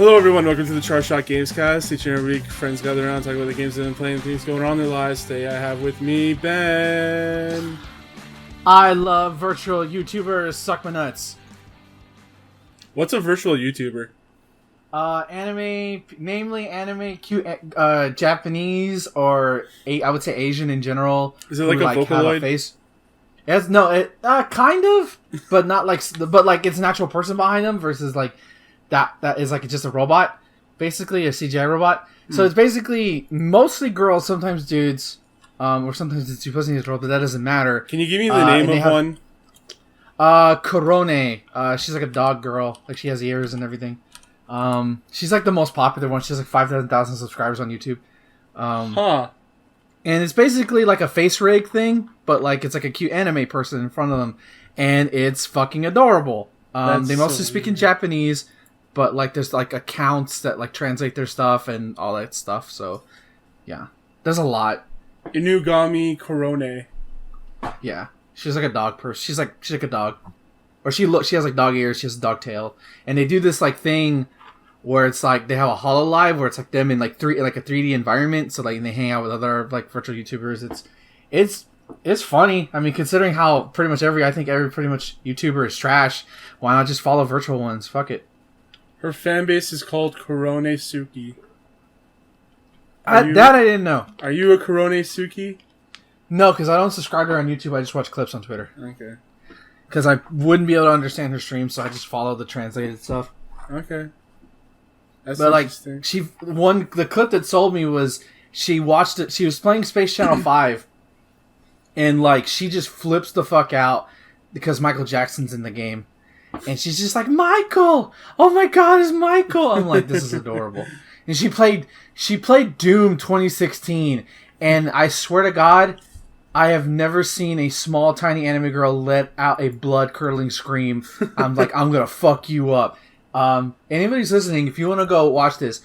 Hello everyone, welcome to the Charge Shot Gamescast. Each and every week, friends gather around, talk about the games they've been playing, things going on in their lives. Today I have with me, Ben. I love virtual YouTubers, suck my nuts. What's a virtual YouTuber? Anime, namely anime, cute, Japanese, or I would say Asian in general. Is it like a Vocaloid? Have a face. It kind of, but not like, but like it's an actual person behind them versus like that is like just a robot, basically a CGI robot. So it's basically mostly girls, sometimes dudes, or sometimes it's supposed to be a robot, but that doesn't matter. Can you give me the name of one? Korone. She's like a dog girl. Like she has ears and everything. She's like the most popular one. She has like 5,000 subscribers on YouTube. And it's basically like a face rig thing, but like it's like a cute anime person in front of them, and it's fucking adorable. They mostly speak in Japanese, but like there's like accounts that like translate their stuff and all that stuff. So yeah, there's a lot. Inugami Korone. Yeah, she's like a dog person. She's like a dog, or she has like dog ears. She has a dog tail, and they do this like thing where it's like they have a HoloLive where it's like them in like a 3D environment. So like they hang out with other like virtual YouTubers. It's funny. I mean, considering how pretty much every pretty much YouTuber is trash, why not just follow virtual ones? Fuck it. Her fan base is called Korone Suki. I didn't know. Are you a Korone Suki? No, because I don't subscribe to her on YouTube. I just watch clips on Twitter. Okay. Because I wouldn't be able to understand her stream, so I just follow the translated stuff. Okay. That's but like interesting. the clip that sold me was she watched it. She was playing Space Channel 5, and like she just flips the fuck out because Michael Jackson's in the game, and she's just like, Michael, oh my god, it's Michael. I'm like, this is adorable. And she played Doom 2016, and I swear to God, I have never seen a small tiny anime girl let out a blood curdling scream. I'm like, I'm gonna fuck you up. Anybody's listening, if you want to go watch this,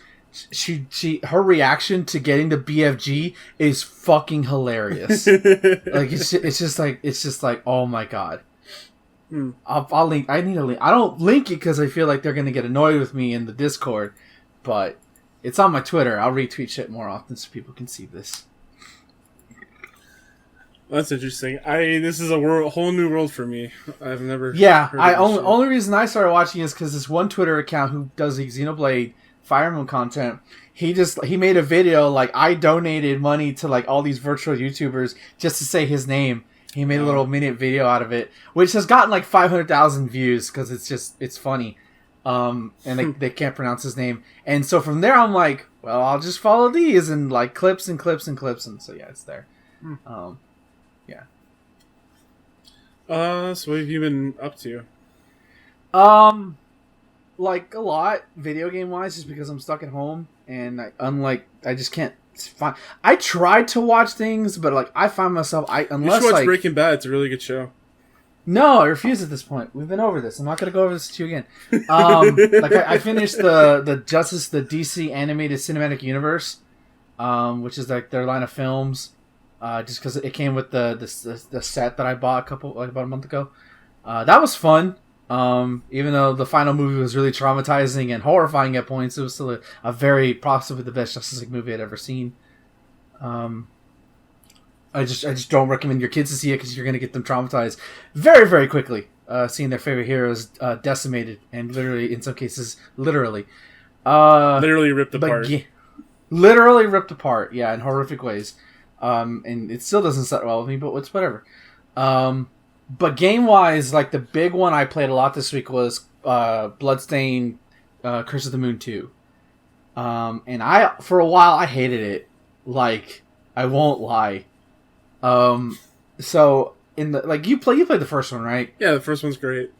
her reaction to getting the BFG is fucking hilarious. Like it's just like oh my god. I'll link. I need a link. I don't link it because I feel like they're gonna get annoyed with me in the Discord, but it's on my Twitter. I'll retweet shit more often so people can see this. That's interesting. This is a whole new world for me. I've never. Yeah, only reason I started watching is because this one Twitter account who does the Xenoblade Fire Emblem content. He made a video like I donated money to like all these virtual YouTubers just to say his name. He made a little minute video out of it, which has gotten like 500,000 views because it's funny. And they can't pronounce his name, and so from there I'm like, well, I'll just follow these and like clips and clips and clips, and so yeah, it's there. Yeah. So what have you been up to? Like a lot, video game wise, just because I'm stuck at home and I just can't find. I tried to watch things, but like I find myself You should watch Breaking Bad. It's a really good show. No, I refuse at this point. We've been over this. I'm not going to go over this with you again. I finished the DC animated cinematic universe, which is like their line of films. Just because it came with the set that I bought about a month ago. That was fun. Even though the final movie was really traumatizing and horrifying at points, it was still a very possibly the best Justice League movie I'd ever seen. I just don't recommend your kids to see it because you're going to get them traumatized very, very quickly. Seeing their favorite heroes decimated and literally, in some cases, literally ripped apart. Literally ripped apart, yeah, in horrific ways. And it still doesn't set well with me, but it's whatever. But game-wise, like the big one I played a lot this week was Bloodstained Curse of the Moon 2. And for a while, I hated it. Like, I won't lie. So in the you played the first one, right? Yeah, the first one's great.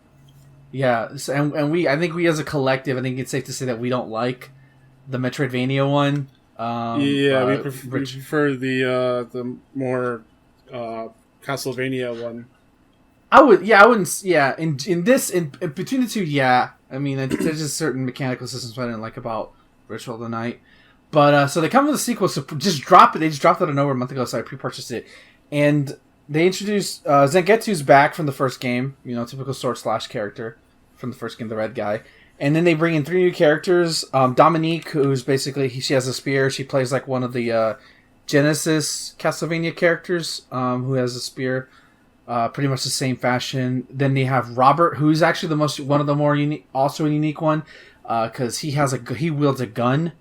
Yeah, so, and I think we as a collective, I think it's safe to say that we don't like the Metroidvania one. We prefer the more Castlevania one. I wouldn't. Yeah, in between the two, yeah. I mean, there's just certain mechanical systems I didn't like about Ritual of the Night. But so they come with a sequel, so just drop it. They just dropped it out of nowhere a month ago, so I pre-purchased it. And they introduced Zangetsu's back from the first game, typical sword slash character from the first game, the red guy. And then they bring in 3 new characters. Dominique, who's basically she has a spear. She plays like one of the Genesis Castlevania characters, who has a spear. Pretty much the same fashion. Then they have Robert, who's actually one of the more unique, also a unique one, because he wields a gun.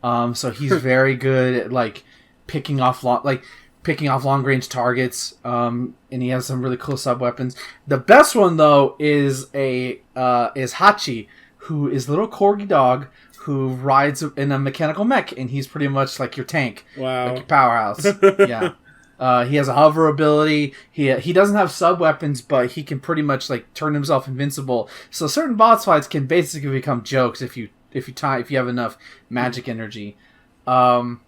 So he's very good at like picking off long range targets. And he has some really cool sub weapons. The best one though is Hachi, who is a little corgi dog who rides in a mechanical mech, and he's pretty much like your tank. Wow. Like your powerhouse. Yeah. He has a hover ability. He doesn't have sub weapons, but he can pretty much like turn himself invincible. So certain boss fights can basically become jokes if you have enough magic energy. And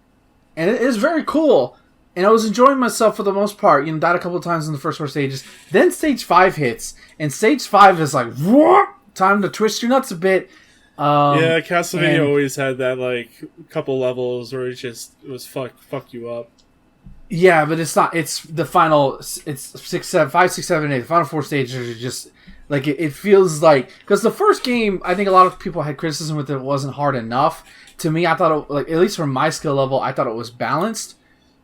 it is very cool. And I was enjoying myself for the most part. Died a couple of times in the first 4 stages. Then stage 5 hits, and stage 5 is like, what? Time to twist your nuts a bit. Yeah, Castlevania always had that like couple levels where it was fuck you up. Yeah, but it's not. It's the final. It's 5, 6, 7, 8. The final 4 stages are just like it feels like, because the first game, I think a lot of people had criticism with it wasn't hard enough. To me, I thought at least from my skill level, I thought it was balanced.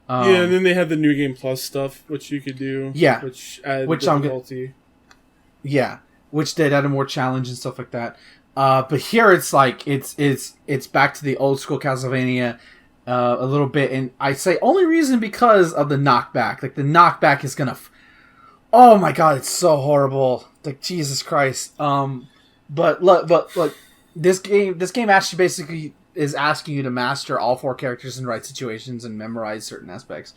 Yeah, and then they had the New Game Plus stuff, which you could do. Yeah, which added difficulty. Yeah, which did add a more challenge and stuff like that. But here it's like it's back to the old school Castlevania. A little bit, and I say only reason because of the knockback. Like the knockback is gonna, oh my god, it's so horrible. Like Jesus Christ. But look, this game actually basically is asking you to master all 4 characters in the right situations and memorize certain aspects,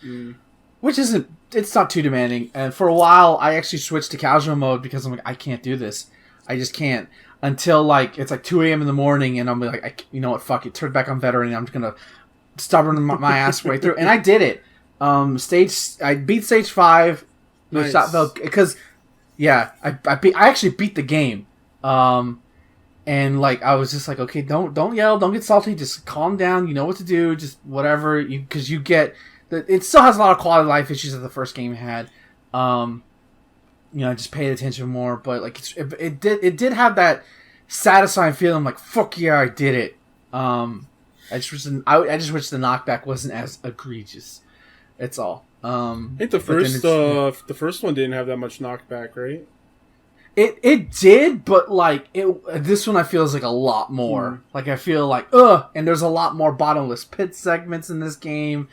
which it's not too demanding. And for a while, I actually switched to casual mode because I'm like, I can't do this. I just can't until like it's like 2 a.m. in the morning, and I'm like, you know what, fuck it, turn back on veteran, and I'm just gonna stubborn my ass way through, and I did it. I beat stage 5, which because I actually beat the game. And like I was just like, okay, don't yell, don't get salty, just calm down. You know what to do, just whatever. Because you get it still has a lot of quality of life issues that the first game had. Just paid attention more, but like it did have that satisfying feeling. Like fuck yeah, I did it. I just wish the knockback wasn't as egregious. It's all. I think the first one didn't have that much knockback, right? It did, but like this one I feel is like a lot more. Like I feel like and there's a lot more bottomless pit segments in this game.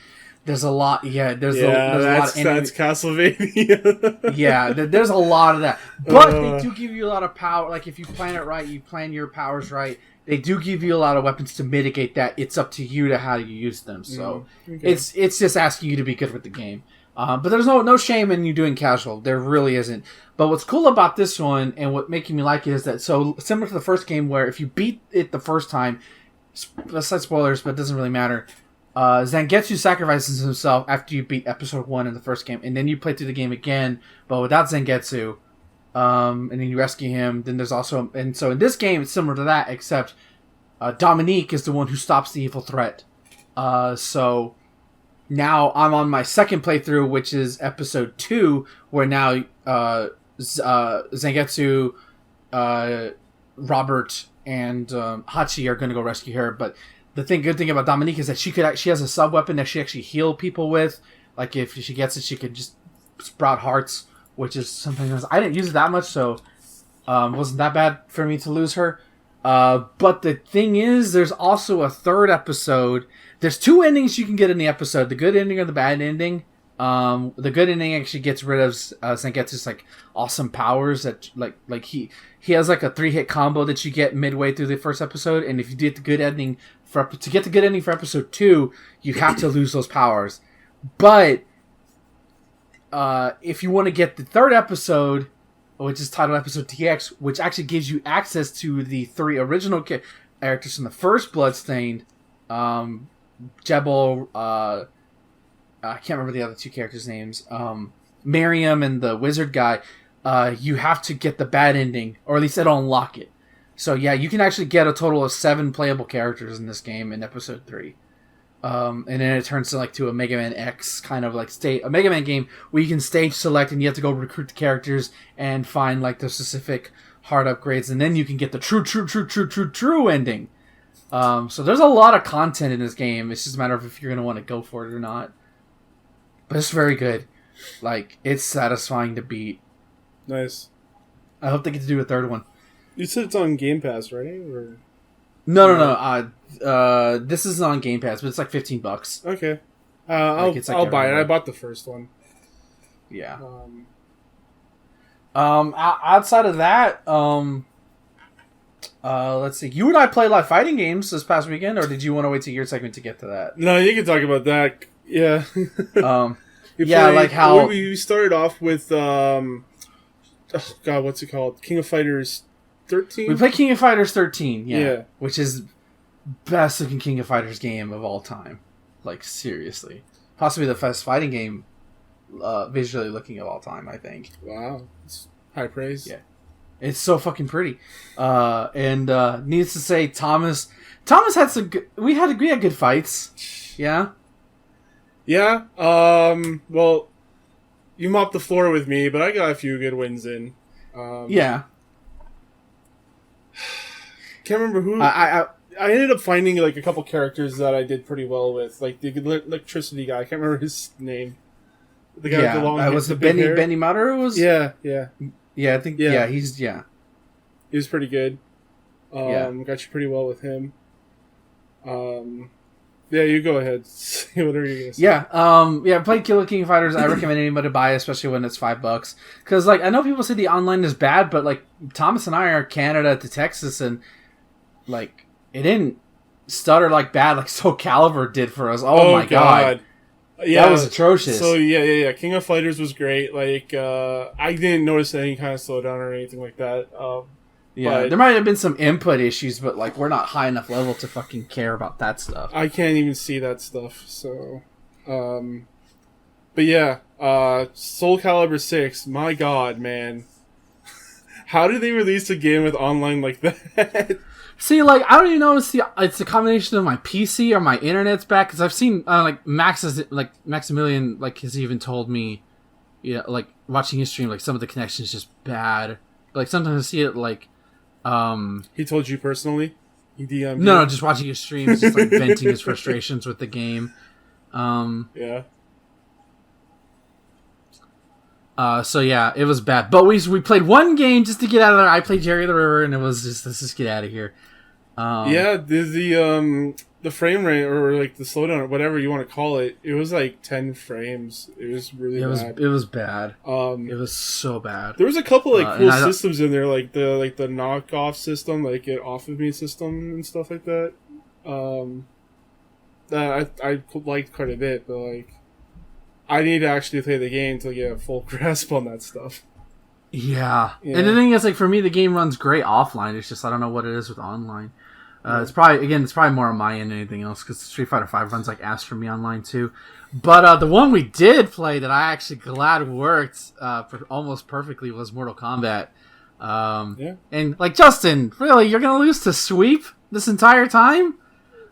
There's a lot. Yeah, there's a lot. That's Castlevania. Yeah, there's a lot of that, but they do give you a lot of power. Like if you plan it right, you plan your powers right. They do give you a lot of weapons to mitigate that. It's up to you to how you use them. So it's just asking you to be good with the game. But there's no shame in you doing casual. There really isn't. But what's cool about this one and what making me like it is that so similar to the first game where if you beat it the first time, besides spoilers, but it doesn't really matter. Zangetsu sacrifices himself after you beat episode 1 in the first game, and then you play through the game again, but without Zangetsu. And then you rescue him. Then there's also, and so in this game it's similar to that, except Dominique is the one who stops the evil threat. So now I'm on my second playthrough, which is episode 2, where now Zangetsu, Robert, and Hachi are going to go rescue her. But the good thing about Dominique is that she has a sub weapon that she actually heal people with. Like if she gets it, she could just sprout hearts, which is something I didn't use it that much, so it wasn't that bad for me to lose her. But the thing is, there's also a third episode. There's 2 endings you can get in the episode: the good ending or the bad ending. The good ending actually gets rid of Zangetsu's like awesome powers that like he has like a 3-hit combo that you get midway through the first episode, and if you get the good ending for episode 2, you have to lose those powers. But if you want to get the third episode, which is titled Episode TX, which actually gives you access to the 3 original characters from the first Bloodstained, Jebel, I can't remember the other 2 characters' names, Miriam and the wizard guy, you have to get the bad ending, or at least it'll unlock it. So yeah, you can actually get a total of 7 playable characters in this game in Episode 3. And then it turns to a Mega Man X kind of like a Mega Man game where you can stage select and you have to go recruit the characters and find like the specific hard upgrades, and then you can get the true ending. So there's a lot of content in this game. It's just a matter of if you're going to want to go for it or not. But it's very good. Like, it's satisfying to beat. Nice. I hope they get to do a third one. You said it's on Game Pass, right? Or... No. This is on Game Pass, but it's like $15. Okay. I'll buy it. I bought the first one. Yeah. Outside of that, let's see. You and I played live fighting games this past weekend, or did you want to wait till your segment to get to that? No, you can talk about that. Yeah. Like how we started off with oh God, what's it called? King of Fighters 13. We played King of Fighters 13. Yeah. Which is best looking King of Fighters game of all time. Like, seriously, possibly the best fighting game, visually looking of all time. I think. Wow, it's high praise. Yeah, it's so fucking pretty. And needless to say, Thomas had some. We had good fights. Yeah. Yeah. Well, you mopped the floor with me, but I got a few good wins in. Yeah. Can't remember who. I ended up finding like a couple characters that I did pretty well with, like the electricity guy. I can't remember his name. The guy with the long hair. Was it Benny Matter? Yeah. I think. Yeah, he's. He was pretty good. Got you pretty well with him. Yeah, you go ahead. Whatever you're gonna say. Yeah. Play Killer King of Fighters. I recommend anybody to buy it, especially when it's $5. Because like I know people say the online is bad, but like Thomas and I are Canada to Texas, and like it didn't stutter like bad like Soul Calibur did for us. Oh my god. Yeah, that was atrocious. So yeah. King of Fighters was great. Like I didn't notice any kind of slowdown or anything like that. There might have been some input issues, but like we're not high enough level to fucking care about that stuff. I can't even see that stuff. So, but yeah, Soul Calibur 6. My god, man, how did they release a game with online like that? See, like I don't even know if it's a combination of my PC or my internet's back, because I've seen like Maximilian like has even told me, like watching his stream, like some of the connection's just bad. Like sometimes I see it like. He told you personally? He DM'd you? No, just watching his streams, just like venting his frustrations with the game. Yeah. So yeah, it was bad. But we played one game just to get out of there. I played Jerry the River, and it was just, let's just get out of here. The frame rate, or like the slowdown, or whatever you want to call it, it was like 10 frames. It was really bad. It was bad. It was so bad. There was a couple like cool systems in there, like the knockoff system, like Get Off of Me system and stuff like that. That I liked quite a bit, but like I need to actually play the game to get a full grasp on that stuff. Yeah. And the thing is, like for me, the game runs great offline. It's just I don't know what it is with online. It's probably more on my end than anything else, because Street Fighter V runs like ass for me online too. But the one we did play that I actually glad worked almost perfectly was Mortal Kombat. And like Justin, really, you're gonna lose to Sweep this entire time?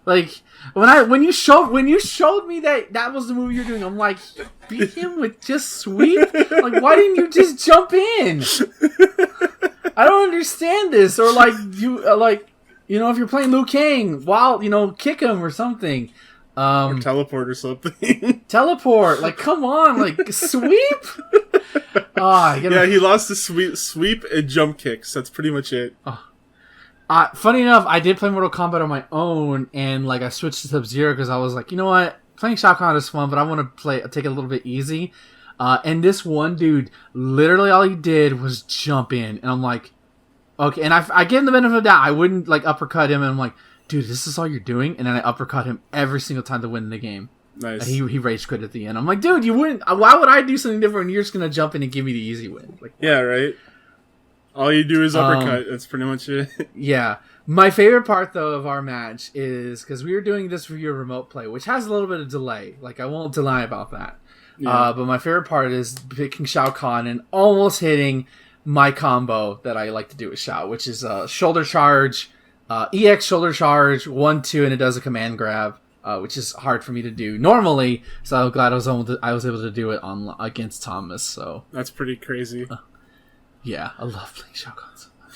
Like when you showed me that was the movie you're doing, I'm like, beat him with just Sweep? Like, why didn't you just jump in? I don't understand this. Or like if you're playing Liu Kang, kick him or something. Or teleport or something. Teleport. Like, come on. Like, Sweep? He lost the sweep and jump kicks. That's pretty much it. Funny enough, I did play Mortal Kombat on my own, and like I switched to Sub-Zero because I was like, you know what? Playing Shao Kahn is fun, but I want to take it a little bit easy. And this one dude, literally all he did was jump in. And I'm like, okay, and I gave him the benefit of the doubt. I wouldn't like uppercut him, and I'm like, dude, this is all you're doing? And then I uppercut him every single time to win the game. Nice. And he rage quit at the end. I'm like, dude, you wouldn't. Why would I do something different when you're just gonna jump in and give me the easy win? Like, yeah, right. All you do is uppercut. That's pretty much it. Yeah. My favorite part though of our match is because we were doing this for your remote play, which has a little bit of delay. Like I won't deny about that. Yeah. But my favorite part is picking Shao Kahn and almost hitting my combo that I like to do with Shao, which is shoulder charge, EX shoulder charge, 1-2, and it does a command grab, which is hard for me to do normally. So I'm glad I was able to do it against Thomas. So that's pretty crazy. Yeah, I love playing Shao Kahn so much.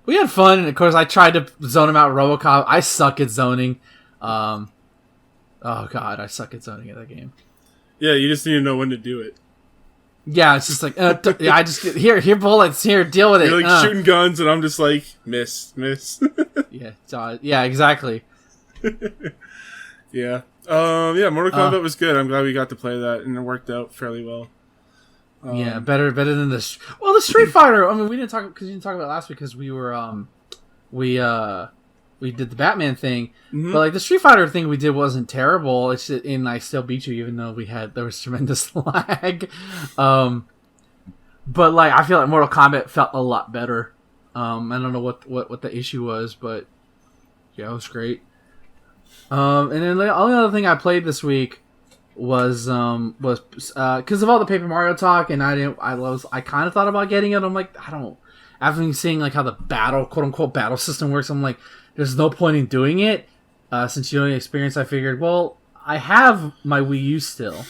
We had fun, and of course, I tried to zone him out. RoboCop. I suck at zoning. Oh god, I suck at zoning at that game. Yeah, you just need to know when to do it. Yeah, it's just like yeah. I just here bullets. Here, deal with it. You're like shooting guns, and I'm just like miss. Yeah, exactly. Yeah. Mortal Kombat was good. I'm glad we got to play that, and it worked out fairly well. Yeah, better than the Street Fighter. I mean, we didn't talk about it last week because we were we did the Batman thing, but like the Street Fighter thing we did wasn't terrible. It's just, and I still beat you even though there was tremendous lag. But like I feel like Mortal Kombat felt a lot better. I don't know what the issue was, but yeah, it was great. And then the only other thing I played this week was because of all the Paper Mario talk, and I kind of thought about getting it. I'm like, after seeing like how the quote unquote battle system works, I'm like, there's no point in doing it since you don't have experience. I figured, well, I have my Wii U still,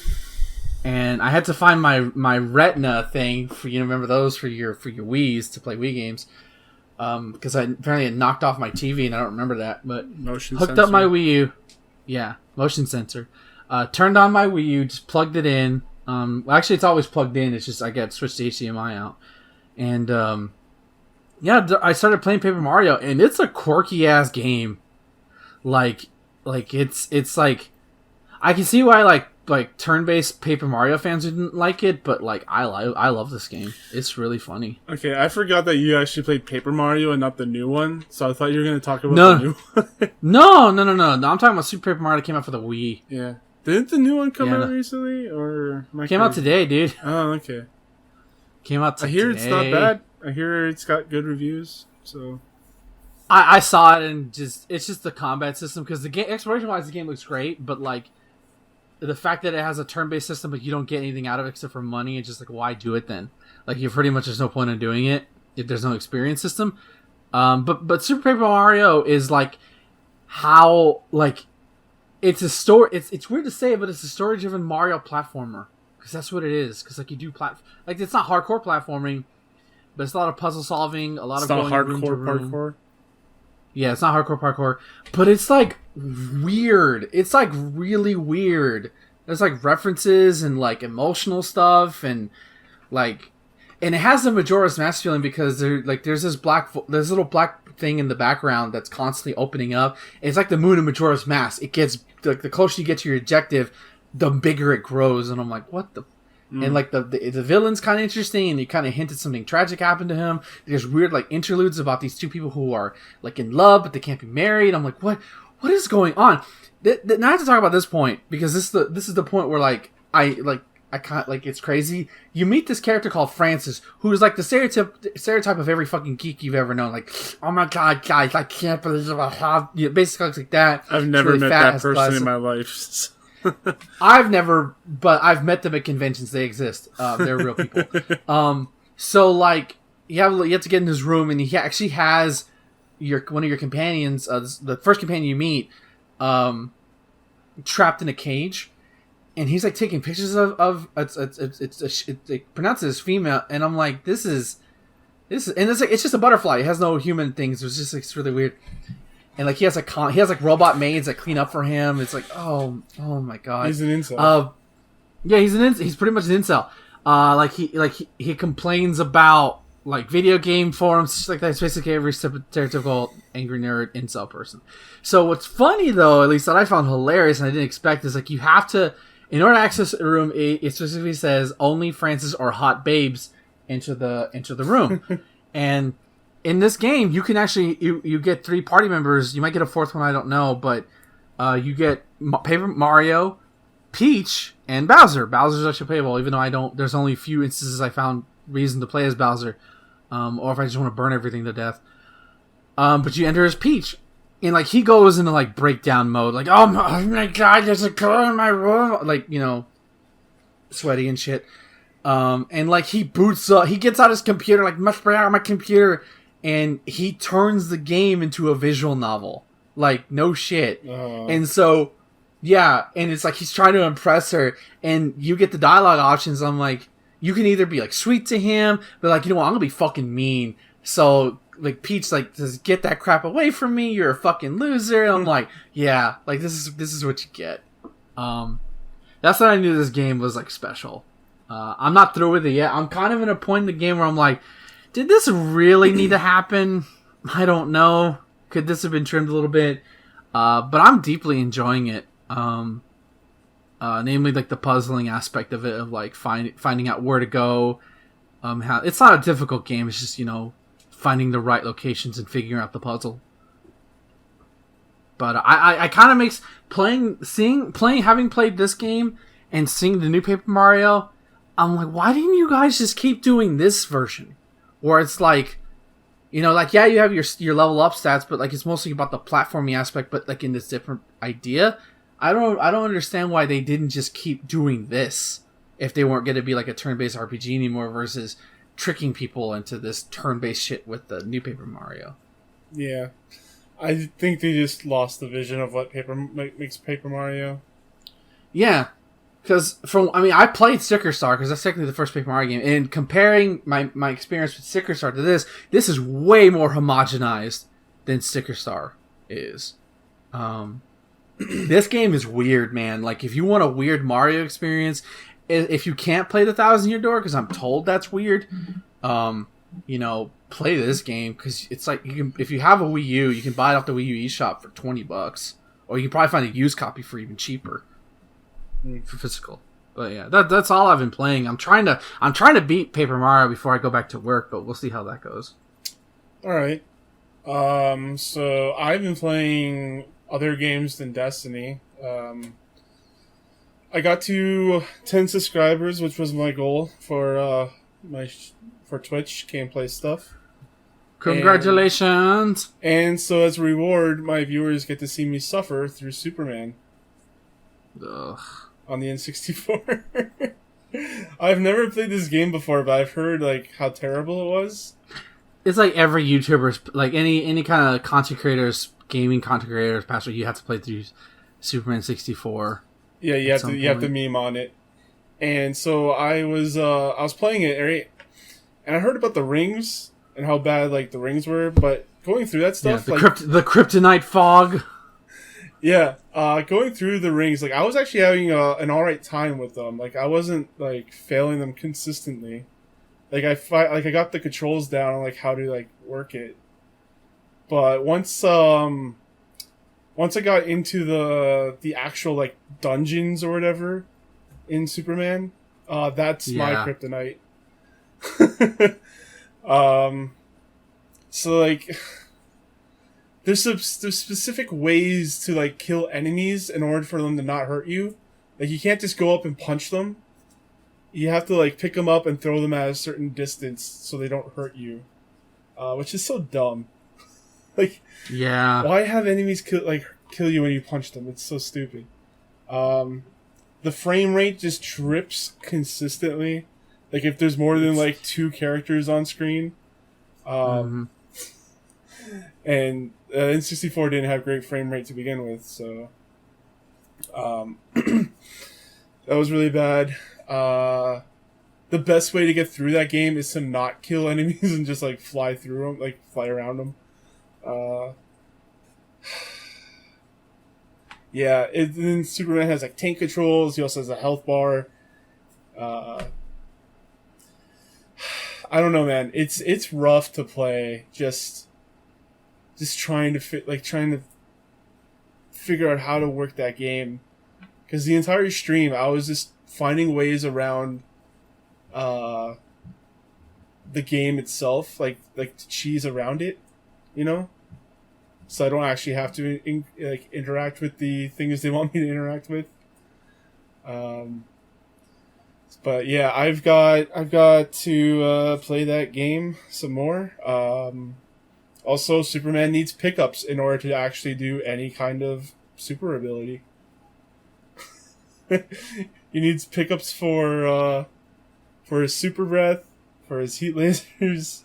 and I had to find my Retina thing for remember those for your Wii's to play Wii games. Because I apparently had knocked off my TV and I don't remember that, but hooked up my Wii U. Yeah, motion sensor. Turned on my Wii U, just plugged it in. Actually, it's always plugged in. It's just I got switched the HDMI out, and I started playing Paper Mario, and it's a quirky ass game. Like it's like I can see why like turn-based Paper Mario fans didn't like it, but like I love this game. It's really funny. Okay, I forgot that you actually played Paper Mario and not the new one, so I thought you were going to talk about the new one. No. I'm talking about Super Paper Mario that came out for the Wii. Yeah. Didn't the new one come out recently, or came out today, dude? Oh, okay. Came out today. I hear it's not bad. I hear it's got good reviews. So I saw it and it's just the combat system because the game exploration-wise the game looks great, but like. The fact that it has a turn-based system, but you don't get anything out of it except for money, it's just like, why do it then? Like, you pretty much there's no point in doing it if there's no experience system. But Super Paper Mario is like how like it's a story. It's weird to say, but it's a story-driven Mario platformer because that's what it is. Because like you do like it's not hardcore platforming, but it's a lot of puzzle solving, a lot of going room to room. Parkour. Yeah, it's not hardcore parkour, but it's like weird. It's like really weird. There's like references and like emotional stuff and like, and it has the Majora's Mask feeling because there's this little black thing in the background that's constantly opening up. It's like the moon of Majora's Mask. It gets like the closer you get to your objective, the bigger it grows. And I'm like, what the. And like the villain's kind of interesting, and you kind of hinted something tragic happened to him. There's weird like interludes about these two people who are like in love, but they can't be married. I'm like, what is going on? Now I have to talk about this point because this is the point where like I can't like it's crazy. You meet this character called Francis, who is like the stereotype of every fucking geek you've ever known. Like, oh my god, guys, I can't believe basically like that. I've never met that person in my life. I've met them at conventions. They exist. They're real people. So like you have to get in his room, and he actually has one of your companions, the first companion you meet, trapped in a cage, and he's like taking pictures of they pronounce it as female, and I'm like, this is, and it's like it's just a butterfly. It has no human things. It's really weird. And like he has like robot maids that clean up for him. It's like oh my god. He's an incel. Yeah, he's pretty much an incel. He complains about like video game forums, like that's basically every stereotypical angry nerd incel person. So what's funny though, at least that I found hilarious and I didn't expect, is like you have to, in order to access a room, it specifically says only Francis or hot babes enter the room, and in this game, you can actually you get 3 party members. You might get a 4th one, I don't know, but you get Paper Mario, Peach, and Bowser. Bowser's actually playable, even though there's only a few instances I found reason to play as Bowser, or if I just want to burn everything to death. But you enter as Peach, and like he goes into like breakdown mode, like oh my god, there's a girl in my room, like sweaty and shit. And like he boots up, he gets out his computer, like must bring out my computer. And he turns the game into a visual novel. Like, no shit. And so, yeah, and it's like he's trying to impress her, and you get the dialogue options. I'm like, you can either be like sweet to him, but like, you know what, I'm gonna be fucking mean. So like Peach like says, "Get that crap away from me! You're a fucking loser." And I'm like, "Yeah, like this is what you get." That's when I knew this game was like special. I'm not through with it yet. I'm kind of in a point in the game where I'm like, did this really need to happen? I don't know. Could this have been trimmed a little bit? But I'm deeply enjoying it. Namely, like the puzzling aspect of it, of like finding out where to go. How it's not a difficult game. It's just finding the right locations and figuring out the puzzle. But I kind of makes having played this game and seeing the new Paper Mario, I'm like, why didn't you guys just keep doing this version? Where it's like, like, yeah, you have your level up stats, but like it's mostly about the platforming aspect, but like in this different idea. I don't understand why they didn't just keep doing this if they weren't going to be like a turn-based RPG anymore versus tricking people into this turn-based shit with the new Paper Mario. Yeah. I think they just lost the vision of what makes Paper Mario. Yeah. Because I played Sticker Star because that's technically the first Paper Mario game, and comparing my experience with Sticker Star to this is way more homogenized than Sticker Star is. This game is weird, man. Like, if you want a weird Mario experience, if you can't play the 1,000-Year Door, because I'm told that's weird, play this game, because it's like, if you have a Wii U, you can buy it off the Wii U eShop for $20, or you can probably find a used copy for even cheaper for physical. But yeah, that's all I've been playing. I'm trying to beat Paper Mario before I go back to work, but we'll see how that goes. All right. So I've been playing other games than Destiny. I got to 10 subscribers, which was my goal for Twitch gameplay stuff. Congratulations! And so as a reward, my viewers get to see me suffer through Superman. Ugh. On the N64. I've never played this game before, but I've heard like how terrible it was. It's like every YouTuber's, like any kind of content creators, gaming content creators, password, you have to play through Superman 64. Yeah, you have to meme on it. And so I was playing it, right? And I heard about the rings and how bad like the rings were, but going through that stuff, the kryptonite fog. Yeah, going through the rings, like I was actually having an alright time with them. Like I wasn't like failing them consistently. Like I got the controls down on like how to like work it. But once I got into the actual like dungeons or whatever in Superman, that's my kryptonite. So like there's specific ways to like kill enemies in order for them to not hurt you. Like you can't just go up and punch them. You have to like pick them up and throw them at a certain distance so they don't hurt you, which is so dumb. Like, yeah, why have enemies kill you when you punch them? It's so stupid. The frame rate just trips consistently. Like if there's more than like 2 characters on screen, and N64 didn't have great frame rate to begin with, so that was really bad. The best way to get through that game is to not kill enemies and just like fly through them, like fly around them. Yeah, then Superman has like tank controls. He also has a health bar. I don't know, man. It's rough to play. Just trying to figure out how to work that game, because the entire stream I was just finding ways around the game itself, like to cheese around it, so I don't actually have to interact with the things they want me to interact with. But yeah, I've got to play that game some more. Also, Superman needs pickups in order to actually do any kind of super ability. He needs pickups for his super breath, for his heat lasers.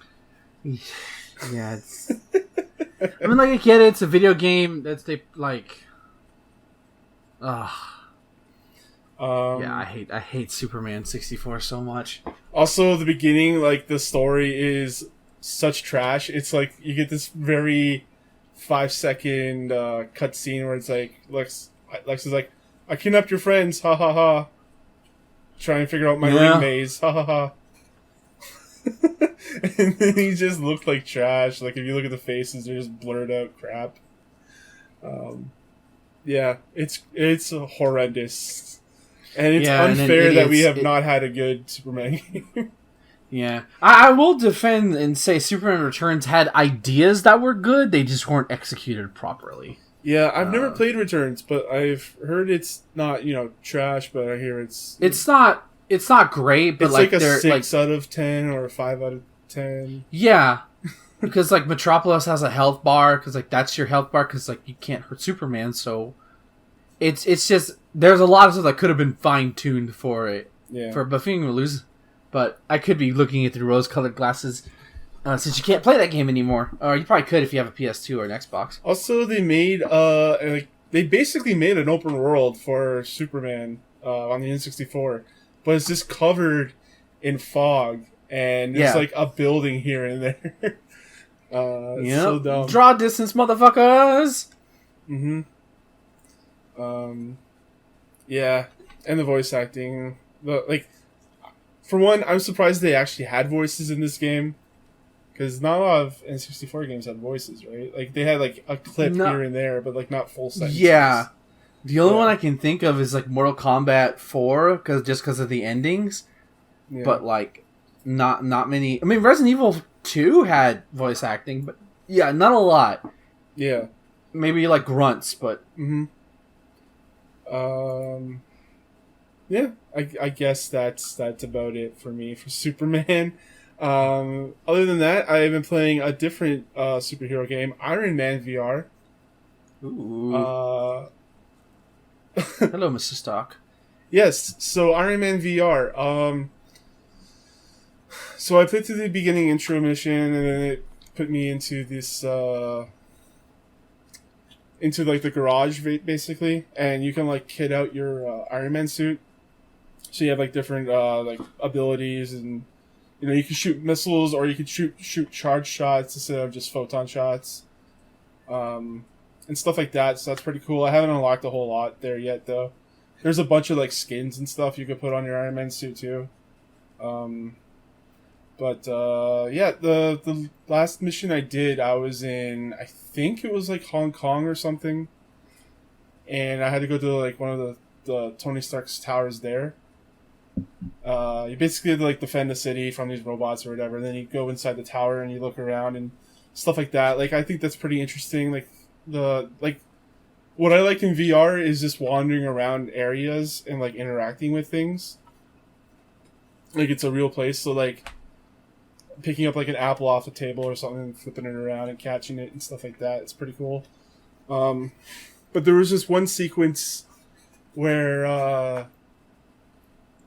Yeah, it's... I mean, like, I get it. It's a video game. Yeah, I hate Superman 64 so much. Also, the beginning, like, the story is such trash. It's like you get this very 5-second cutscene where it's like Lex is like, I kidnapped your friends, ha ha ha. Try and figure out my ring maze, ha ha ha. And then he just looked like trash. Like if you look at the faces, they're just blurred out crap. Yeah, it's horrendous, and it's unfair that we have not had a good Superman game. Yeah, I will defend and say Superman Returns had ideas that were good. They just weren't executed properly. Yeah, I've never played Returns, but I've heard it's not trash. But I hear it's not great. But it's like a 6 out of 10 or a 5 out of 10. Yeah, because like Metropolis has a health bar because like that's your health bar because like you can't hurt Superman. So it's just there's a lot of stuff that could have been fine tuned for it. Yeah. For Buffing Lose. But I could be looking at through rose-colored glasses since you can't play that game anymore. Or you probably could if you have a PS2 or an Xbox. Also, they made they basically made an open world for Superman on the N64, but it's just covered in fog, and there's like a building here and there. It's so dumb. Draw distance, motherfuckers. Mm-hmm. Yeah, and the voice acting, For one, I'm surprised they actually had voices in this game, because not a lot of N64 games had voices, right? Like they had like a clip here and there, but like not full sentences. Yeah, the only one I can think of is like Mortal Kombat 4, because of the endings. Yeah. But like not many. I mean, Resident Evil 2 had voice acting, but yeah, not a lot. Yeah, maybe like grunts, but. Mm-hmm. Yeah, I guess that's about it for me for Superman. Other than that, I have been playing a different superhero game, Iron Man VR. Ooh. Hello, Mr. Stock. Yes, so Iron Man VR. So I played through the beginning intro mission, and then it put me into this into like the garage basically, and you can like kit out your Iron Man suit. So you have like different like abilities, and you can shoot missiles or you can shoot charge shots instead of just photon shots, and stuff like that. So that's pretty cool. I haven't unlocked a whole lot there yet, though. There's a bunch of like skins and stuff you could put on your Iron Man suit too. But yeah, the last mission I did, I was in, I think it was like Hong Kong or something, and I had to go to like one of the Tony Stark's towers there. You basically had to like defend the city from these robots or whatever, and then you go inside the tower and you look around and stuff like that. Like I think that's pretty interesting. Like what I like in VR is just wandering around areas and like interacting with things. Like it's a real place, so like picking up like an apple off a table or something and flipping it around and catching it and stuff like that. It's pretty cool. But there was just one sequence where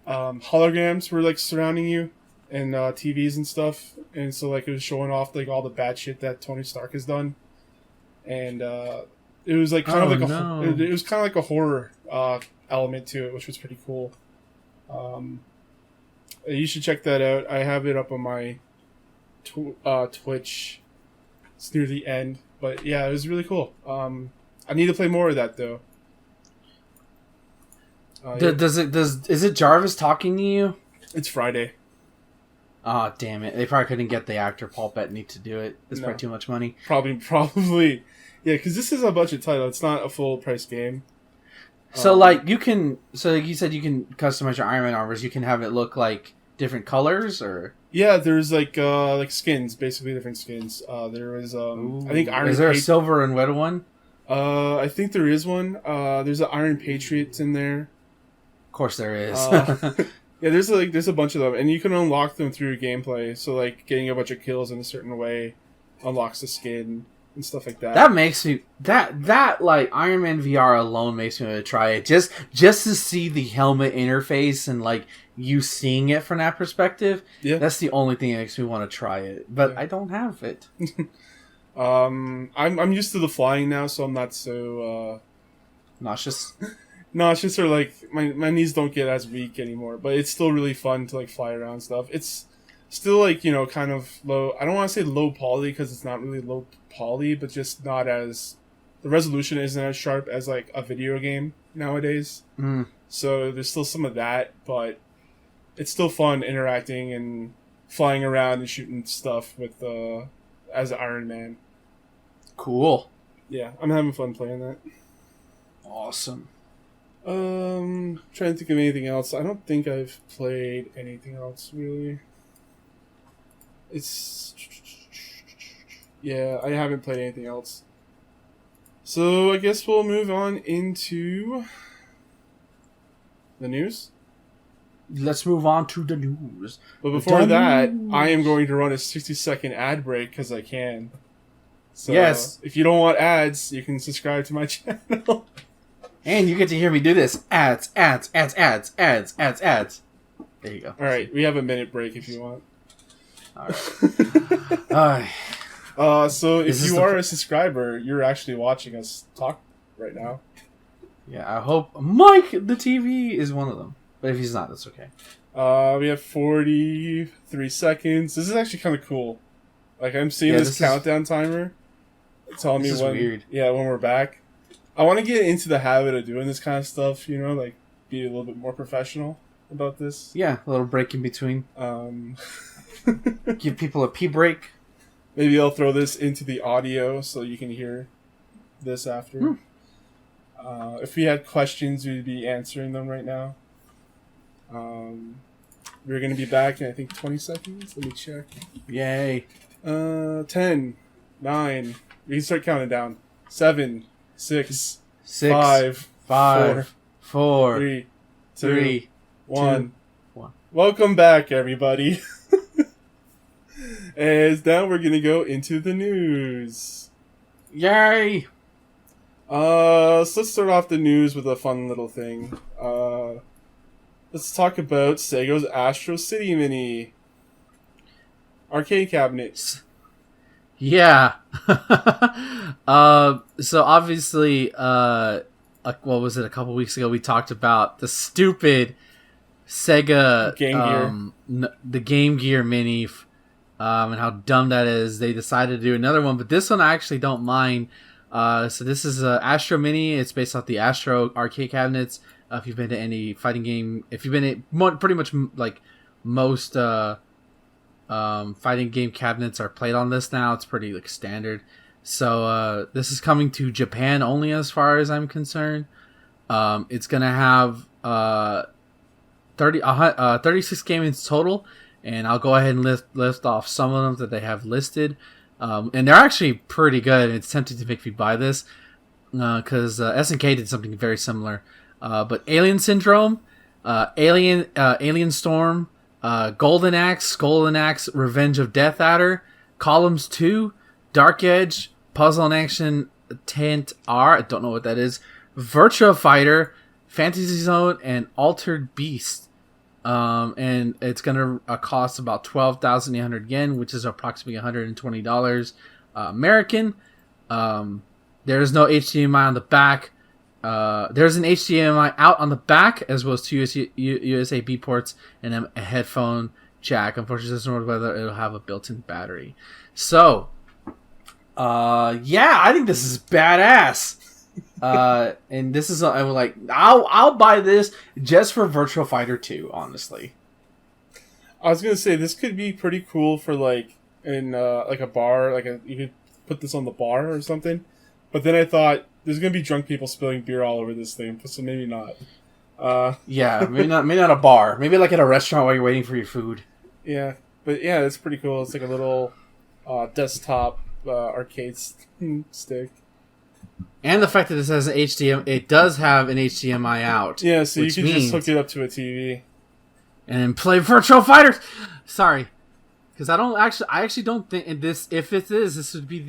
holograms were like surrounding you and TVs and stuff, and so like it was showing off like all the bad shit that Tony Stark has done, and it was like kind of like it was kind of like a horror element to it, which was pretty cool. You should check that out. I have it up on my Twitch. It's near the end, but yeah, it was really cool. I need to play more of that though. Is it Jarvis talking to you? It's Friday. Oh, damn it. They probably couldn't get the actor Paul Bettany to do it. It's probably too much money. Probably. Yeah, because this is a budget title. It's not a full price game. So, like, you can... So, like you said, you can customize your Iron Man armors. You can have it look like different colors, or... Yeah, there's, like skins. Basically, different skins. There is, I think Iron... Is there a silver and red one? I think there is one. There's an Iron Patriot in there. Of course there is. Yeah, there's a bunch of them, and you can unlock them through gameplay. So like getting a bunch of kills in a certain way unlocks the skin and stuff like that. That makes me that like Iron Man VR alone makes me want to try it just to see the helmet interface and like you seeing it from that perspective. Yeah, that's the only thing that makes me want to try it. But yeah. I don't have it. I'm used to the flying now, so I'm not so nauseous. Nauseous, or like my knees don't get as weak anymore, but it's still really fun to like fly around stuff. Still, like, kind of low. I don't want to say low poly because it's not really low poly, but just not as the resolution isn't as sharp as like a video game nowadays. So there's still some of that, but it's still fun interacting and flying around and shooting stuff with as Iron Man. Cool. Yeah, I'm having fun playing that. Awesome. Trying to think of anything else. I don't think I've played anything else really. Yeah, I haven't played anything else. So I guess we'll move on into the news. Let's move on to the news. But before that, I am going to run a 60-second ad break because I can. So yes. If you don't want ads, you can subscribe to my channel. And you get to hear me do this. Ads. There you go. Alright, we have a minute break if you want. Alright. So if you are a subscriber, you're actually watching us talk right now. Yeah, I hope Mike the TV is one of them. But if he's not, that's okay. We have 43 seconds. This is actually kind of cool. Like, I'm seeing this countdown timer telling me when we're back. I want to get into the habit of doing this kind of stuff, like be a little bit more professional about this. Yeah, a little break in between. Give people a pee break. Maybe I'll throw this into the audio so you can hear this after. If we had questions, we'd be answering them right now. We're going to be back in, I think, 20 seconds. Let me check. Yay. 10, 9. We can start counting down. 7, 6, 5, 4, 3, 2, 1. Welcome back, everybody. And now we're going to go into the news. Yay! So let's start off the news with a fun little thing. Let's talk about Sega's Astro City Mini arcade cabinets. Yeah. So obviously, what was it? A couple weeks ago, we talked about the stupid Sega Game Gear, the Game Gear Mini, and how dumb that is. They decided to do another one, but this one I actually don't mind. So this is Astro Mini. It's based off the Astro arcade cabinets. If you've been to any fighting game, if you've been to pretty much like most fighting game cabinets are played on this now. It's pretty like standard. So this is coming to Japan only, as far as I'm concerned. It's gonna have 36 games total, and I'll go ahead and list off some of them that they have listed. And they're actually pretty good. It's tempting to make me buy this because SNK did something very similar. But Alien Syndrome, Alien Storm, Golden Axe, Revenge of Death Adder, Columns 2, Dark Edge, Puzzle and Action Tent R, I don't know what that is, Virtua Fighter, Fantasy Zone, and Altered Beast. And it's going to cost about 12,800 yen, which is approximately $120 American. There's no HDMI on the back. There's an HDMI out on the back, as well as two USB ports and a headphone jack. Unfortunately, it doesn't know whether it'll have a built-in battery. So, yeah, I think this is badass. And this is I'll buy this just for Virtua Fighter 2, honestly. I was gonna say this could be pretty cool for like in like a bar, you could put this on the bar or something. But then I thought there's gonna be drunk people spilling beer all over this thing, so maybe not. Yeah, maybe not a bar. Maybe like at a restaurant while you're waiting for your food. Yeah, but yeah, it's pretty cool. It's like a little desktop arcade stick. And the fact that this has an HDMI, it does have an HDMI out. Yeah, so you can just hook it up to a TV and then play Virtual Fighter. Sorry, because I actually don't think this. If it is, this would be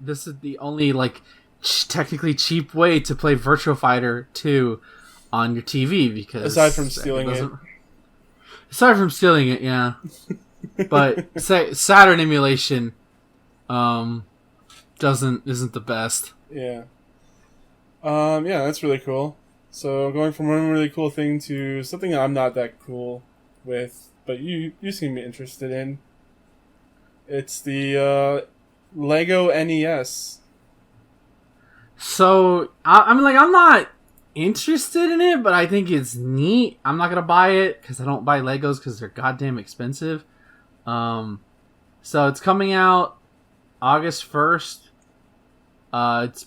this is the only like technically cheap way to play Virtual Fighter 2 on your TV, because aside from stealing it, yeah. But Saturn emulation isn't the best. Yeah. Yeah, that's really cool. So going from one really cool thing to something I'm not that cool with. but you seem interested in. It's the Lego NES. So I'm not interested in it, but I think it's neat. I'm not gonna buy it because I don't buy Legos because they're goddamn expensive. So it's coming out August 1st. It's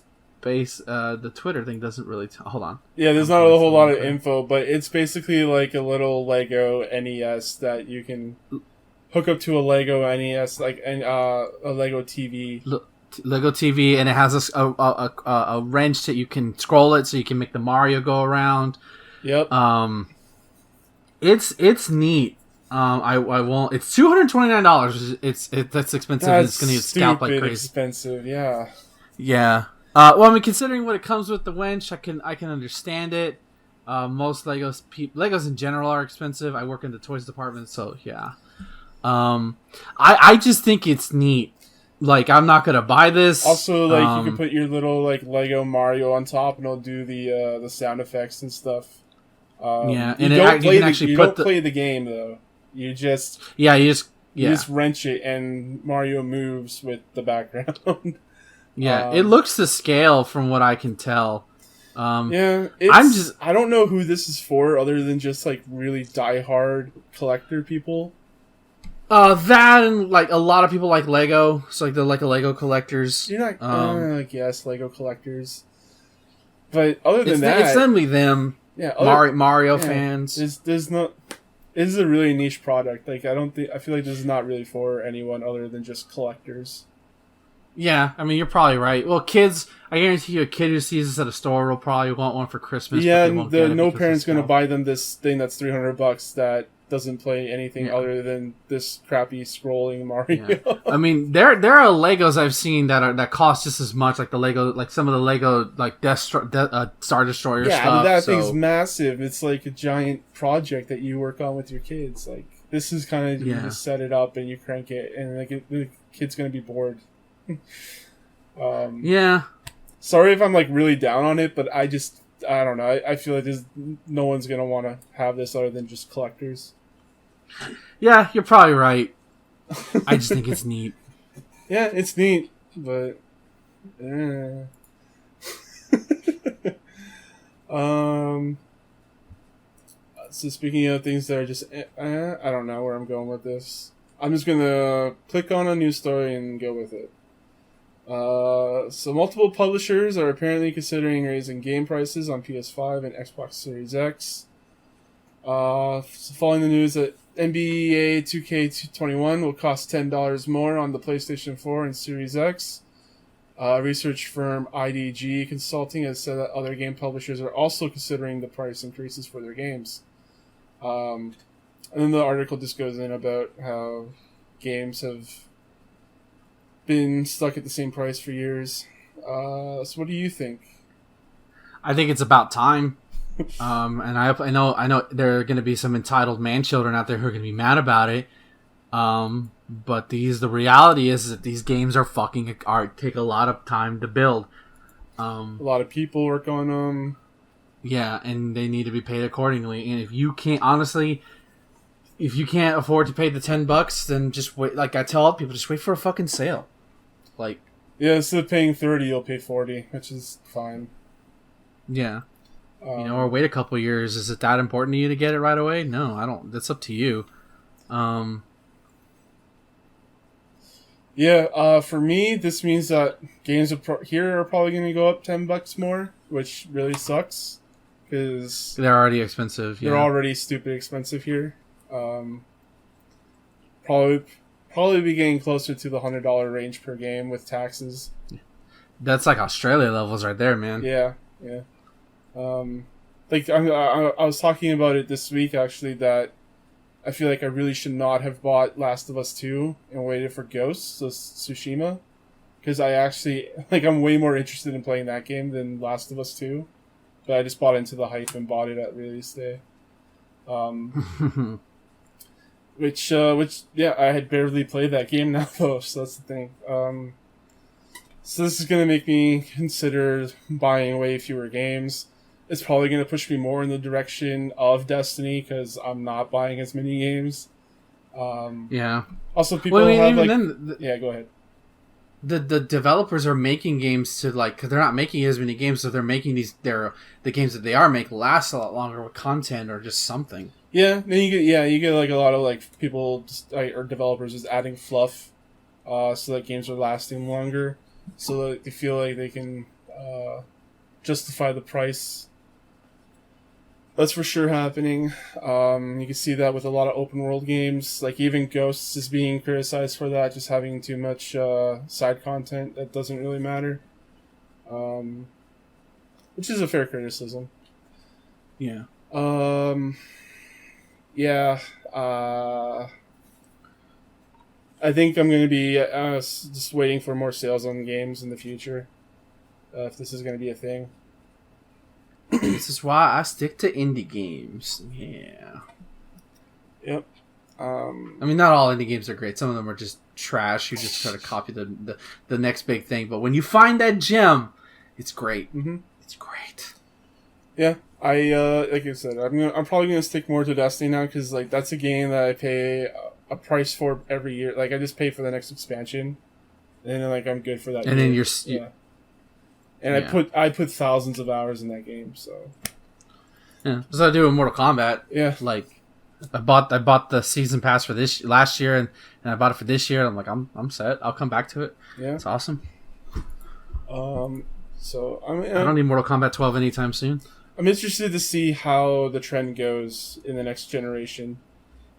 the Twitter thing doesn't really hold on. Yeah, there's not a whole lot of info, but it's basically like a little Lego NES that you can hook up to a Lego NES, like a Lego TV. Lego TV, and it has a wrench that you can scroll it, so you can make the Mario go around. Yep. It's neat. I won't. It's $229. That's expensive. That's it's gonna get scalped like crazy. Expensive. Yeah. Yeah. Well, I mean, considering what it comes with the winch, I can understand it. Most Legos in general are expensive. I work in the toys department, so yeah. I just think it's neat. Like, I'm not gonna buy this. Also, like, you can put your little like Lego Mario on top, and it'll do the sound effects and stuff. Yeah, and you don't play the game though. You just wrench it, and Mario moves with the background. Yeah, it looks to scale from what I can tell. I don't know who this is for, other than just like really diehard collector people. That and like a lot of people like Lego, so like they're like a Lego collectors. You're not, I guess Lego collectors. But other than that, it's mainly them. Yeah, Mario fans. There's not. This is a really niche product. Like I feel like this is not really for anyone other than just collectors. Yeah, I mean, you're probably right. Well, kids, I guarantee you a kid who sees this at a store will probably want one for Christmas. Yeah, and no parent's going to buy them this thing that's $300 that doesn't play anything other than this crappy scrolling Mario. Yeah. I mean, there are Legos I've seen that cost just as much, like the Lego, like some of the Lego like Star Destroyer stuff. Yeah, that thing's massive. It's like a giant project that you work on with your kids. Like this is kind of you just set it up and you crank it, and like the kid's going to be bored. Yeah. Sorry if I'm like really down on it, but I don't know. I feel like no one's gonna want to have this other than just collectors. Yeah, you're probably right. I just think it's neat. Yeah, it's neat, but so speaking of things that are just I don't know where I'm going with this. I'm just gonna click on a news story and go with it. So multiple publishers are apparently considering raising game prices on PS5 and Xbox Series X. Following the news that NBA 2K21 will cost $10 more on the PlayStation 4 and Series X. Research firm IDG Consulting has said that other game publishers are also considering the price increases for their games. And then the article just goes in about how games have been stuck at the same price for years. So what do you think? I think it's about time. And I know there are going to be some entitled man children out there who are going to be mad about it. But the reality is that these games take a lot of time to build. A lot of people work on them. Yeah, and they need to be paid accordingly. And if you can't afford to pay the $10, then just wait. Like I tell people, just wait for a fucking sale. Like, yeah, instead of paying $30, you'll pay $40, which is fine. Yeah, or wait a couple years. Is it that important to you to get it right away? No, I don't. That's up to you. Yeah, for me, this means that games here are probably going to go up $10 more, which really sucks because they're already expensive. They're already stupid expensive here. Probably be getting closer to the $100 range per game with taxes. That's like Australia levels right there, man. Yeah. Like I was talking about it this week actually, that I feel like I really should not have bought Last of Us 2 and waited for Ghosts of Tsushima, because I'm way more interested in playing that game than Last of Us 2, but I just bought into the hype and bought it at release day. Which I had barely played that game now though, so that's the thing. So this is going to make me consider buying way fewer games. It's probably going to push me more in the direction of Destiny, because I'm not buying as many games. Yeah. Also, people have like... yeah, go ahead. The developers are making games to like, because they're not making as many games, so they're making the games that they are making last a lot longer with content or just something. Yeah, then you get like a lot of like people just, or developers just adding fluff, so that games are lasting longer, so that they feel like they can justify the price. That's for sure happening. You can see that with a lot of open world games. Like even Ghosts is being criticized for that, just having too much side content that doesn't really matter. Which is a fair criticism. Yeah. Yeah. I think I'm going to be just waiting for more sales on games in the future. If this is going to be a thing. This is why I stick to indie games. Yeah. Yep. I mean, not all indie games are great. Some of them are just trash. You just try to copy the next big thing. But when you find that gem, it's great. Mm-hmm. It's great. Yeah. Like I said, I'm probably gonna stick more to Destiny now because like that's a game that I pay a price for every year. Like I just pay for the next expansion, and then like I'm good for that. And year. Then yeah. And yeah. I put thousands of hours in that game, so yeah. That's what I do with Mortal Kombat. Yeah, like I bought the season pass for this last year, and I bought it for this year. I'm like I'm set. I'll come back to it. Yeah, it's awesome. So I don't need Mortal Kombat 12 anytime soon. I'm interested to see how the trend goes in the next generation.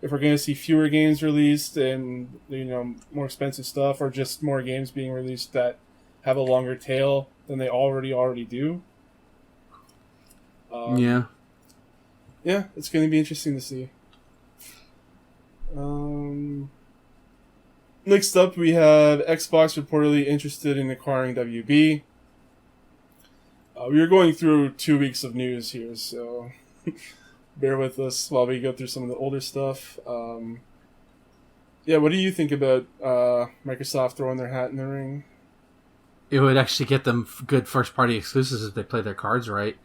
If we're going to see fewer games released and more expensive stuff, or just more games being released that have a longer tail than they already do. Yeah, it's going to be interesting to see. Next up, we have Xbox reportedly interested in acquiring WB. We are going through 2 weeks of news here, so bear with us while we go through some of the older stuff. What do you think about Microsoft throwing their hat in the ring? It would actually get them good first-party exclusives if they play their cards right.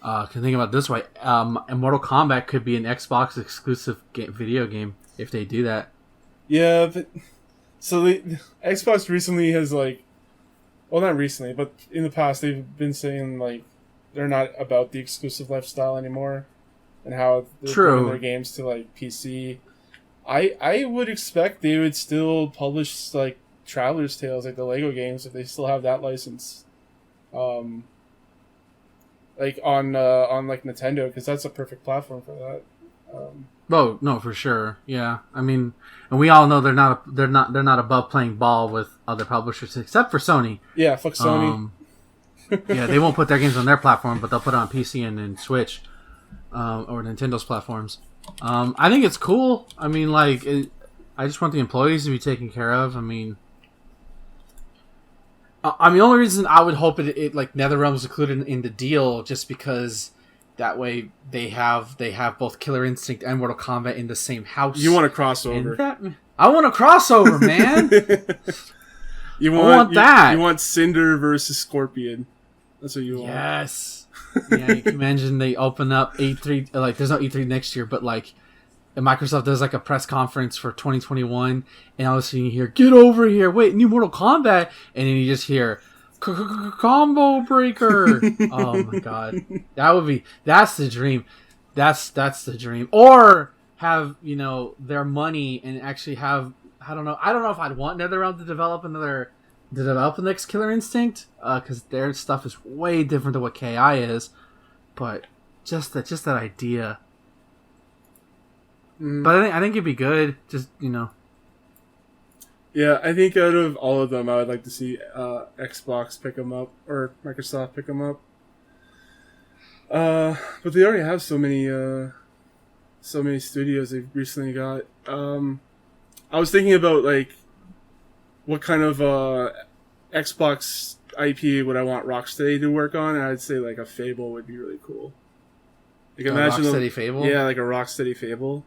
Can think about it this way: Mortal Kombat could be an Xbox exclusive video game if they do that. Yeah, but so Xbox recently has not recently, but in the past they've been saying they're not about the exclusive lifestyle anymore, and how they're bringing their games to PC. I would expect they would still publish Traveler's Tales, the Lego games, if they still have that license, on Nintendo, because that's a perfect platform for that. Oh no, for sure, yeah. I mean, and we all know they're not above playing ball with other publishers except for Sony. Yeah, fuck Sony. Yeah, they won't put their games on their platform, but they'll put it on PC and Switch, or Nintendo's platforms. I think it's cool. I mean, I just want the employees to be taken care of. I mean, the only reason I would hope it NetherRealm was included in the deal, just because that way they have both Killer Instinct and Mortal Kombat in the same house. You want a crossover? I want a crossover, man. You want that? You want Cinder versus Scorpion? That's what you want. Yes. Yeah, you can imagine they open up E3. There's no E3 next year, but Microsoft does a press conference for 2021, and all of a sudden you hear, "Get over here! Wait, new Mortal Kombat!" And then you just hear, "Combo breaker!" Oh my god, that's the dream. That's the dream. Or have their money and actually have I don't know if I'd want NetherRealm to develop the next Killer Instinct, because their stuff is way different than what KI is, but just that idea. But I think it'd be good. Just Yeah, I think out of all of them, I would like to see Xbox pick them up or Microsoft pick them up. But they already have so many studios they've recently got. I was thinking about what kind of Xbox IP would I want Rocksteady to work on, and I'd say a Fable would be really cool. Imagine Rocksteady Fable. Yeah, a Rocksteady Fable.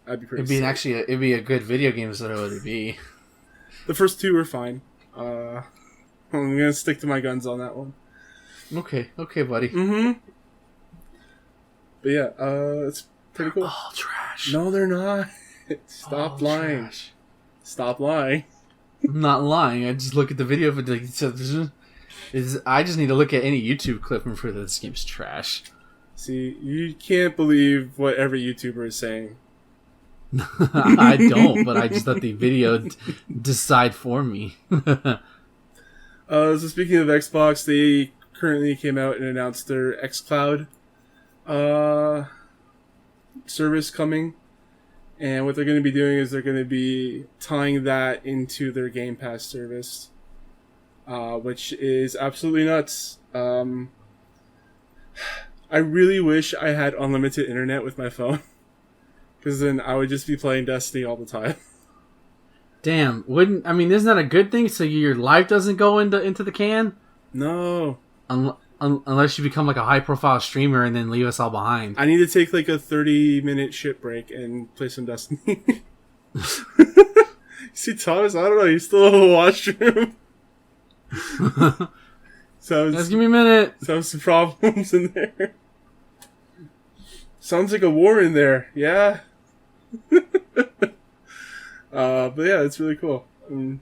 That'd be pretty. It'd be a good video game, so it would be. The first two were fine. I'm gonna stick to my guns on that one. Okay, buddy. Mm-hmm. But yeah, it's pretty cool. All trash. No, they're not. Stop lying. Trash. Stop lying. I'm not lying. I just look at the video of it. I just need to look at any YouTube clip and prove that this game's trash. See, you can't believe what every YouTuber is saying. I don't, but I just let the video decide for me. So speaking of Xbox, they currently came out and announced their xCloud service coming. And what they're going to be doing is they're going to be tying that into their Game Pass service, which is absolutely nuts. I really wish I had unlimited internet with my phone, because then I would just be playing Destiny all the time. Damn, isn't that a good thing? So your life doesn't go into the can? No. Unless you become like a high profile streamer and then leave us all behind. I need to take like a 30-minute shit break and play some Destiny. See, Thomas, I don't know, he's still in the washroom. Just give me a minute. Some problems in there. Sounds like a war in there, yeah. But yeah, it's really cool. I'm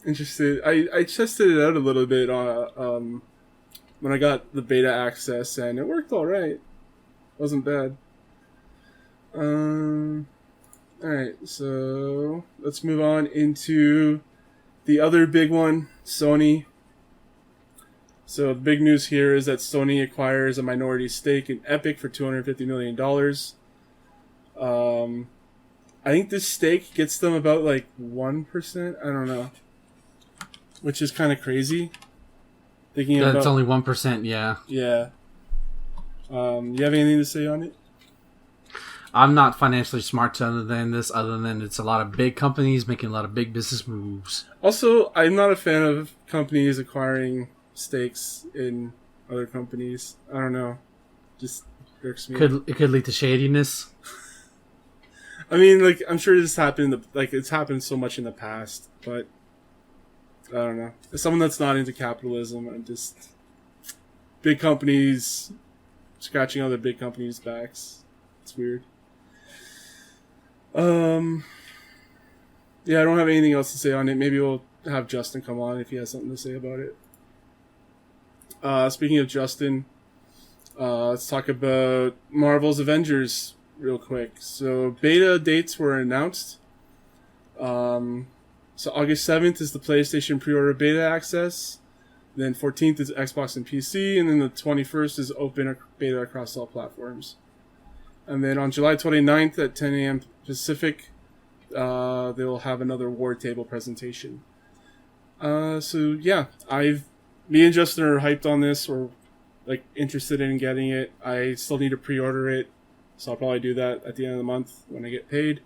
interested. I tested it out a little bit when I got the beta access, and it worked all right. Wasn't bad. Alright, so let's move on into the other big one, Sony. So the big news here is that Sony acquires a minority stake in Epic for $250 million. I think this stake gets them about like 1%. I don't know. Which is kind of crazy. Thinking It's only 1%, yeah. Yeah. You have anything to say on it? I'm not financially smart to understand this, other than it's a lot of big companies making a lot of big business moves. Also, I'm not a fan of companies acquiring stakes in other companies. I don't know. Just irks me. It could lead to shadiness. I mean, like, I'm sure this happened, it's happened so much in the past, but I don't know. As someone that's not into capitalism, I'm just big companies scratching other big companies' backs. It's weird. Yeah, I don't have anything else to say on it. Maybe we'll have Justin come on if he has something to say about it. Speaking of Justin, let's talk about Marvel's Avengers real quick. So beta dates were announced. So August 7th is the PlayStation pre-order beta access. Then 14th is Xbox and PC. And then the 21st is open beta across all platforms. And then on July 29th at 10 a.m. Pacific, they'll have another War Table presentation. So yeah, me and Justin are hyped on this. We're like interested in getting it. I still need to pre-order it, so I'll probably do that at the end of the month when I get paid.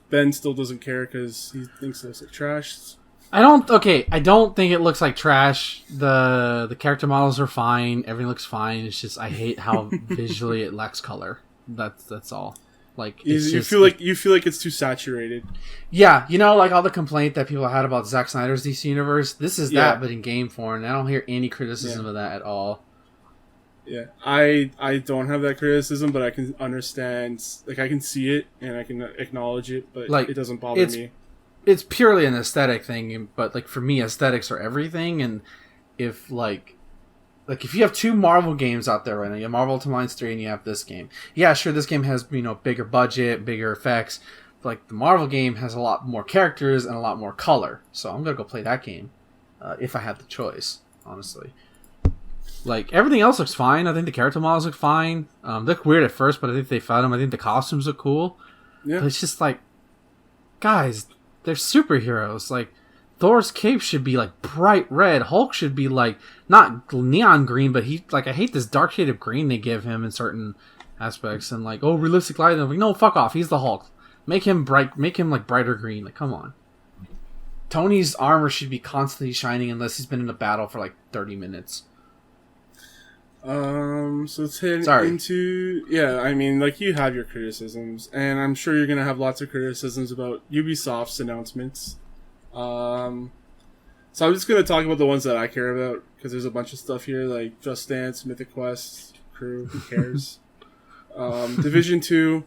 Ben still doesn't care because he thinks it looks like trash. I don't think it looks like trash. The character models are fine. Everything looks fine. It's just I hate how visually it lacks color. That's all. Like you feel like it's too saturated. Yeah, like all the complaint that people had about Zack Snyder's DC universe. This is that, but in game form. And I don't hear any criticism of that at all. Yeah, I don't have that criticism, but I can understand. Like, I can see it and I can acknowledge it, but like, it doesn't bother me. It's purely an aesthetic thing, but like for me, aesthetics are everything. And if if you have two Marvel games out there right now, you have Marvel Ultimate Alliance 3 and you have this game. Yeah, sure, this game has bigger budget, bigger effects. But like the Marvel game has a lot more characters and a lot more color, so I'm gonna go play that game if I had the choice. Honestly. Like, everything else looks fine. I think the character models look fine. They look weird at first, but I think they found them. I think the costumes look cool. Yeah. But it's just like, guys, they're superheroes. Like, Thor's cape should be, like, bright red. Hulk should be, like, not neon green, but I hate this dark shade of green they give him in certain aspects. And, like, realistic lighting. I'm like, no, fuck off. He's the Hulk. Make him, like, brighter green. Like, come on. Tony's armor should be constantly shining unless he's been in a battle for, like, 30 minutes. So let's head into... Yeah, I mean, like, you have your criticisms, and I'm sure you're going to have lots of criticisms about Ubisoft's announcements. So I'm just going to talk about the ones that I care about, because there's a bunch of stuff here, like Just Dance, Mythic Quest, Crew, who cares? Division 2,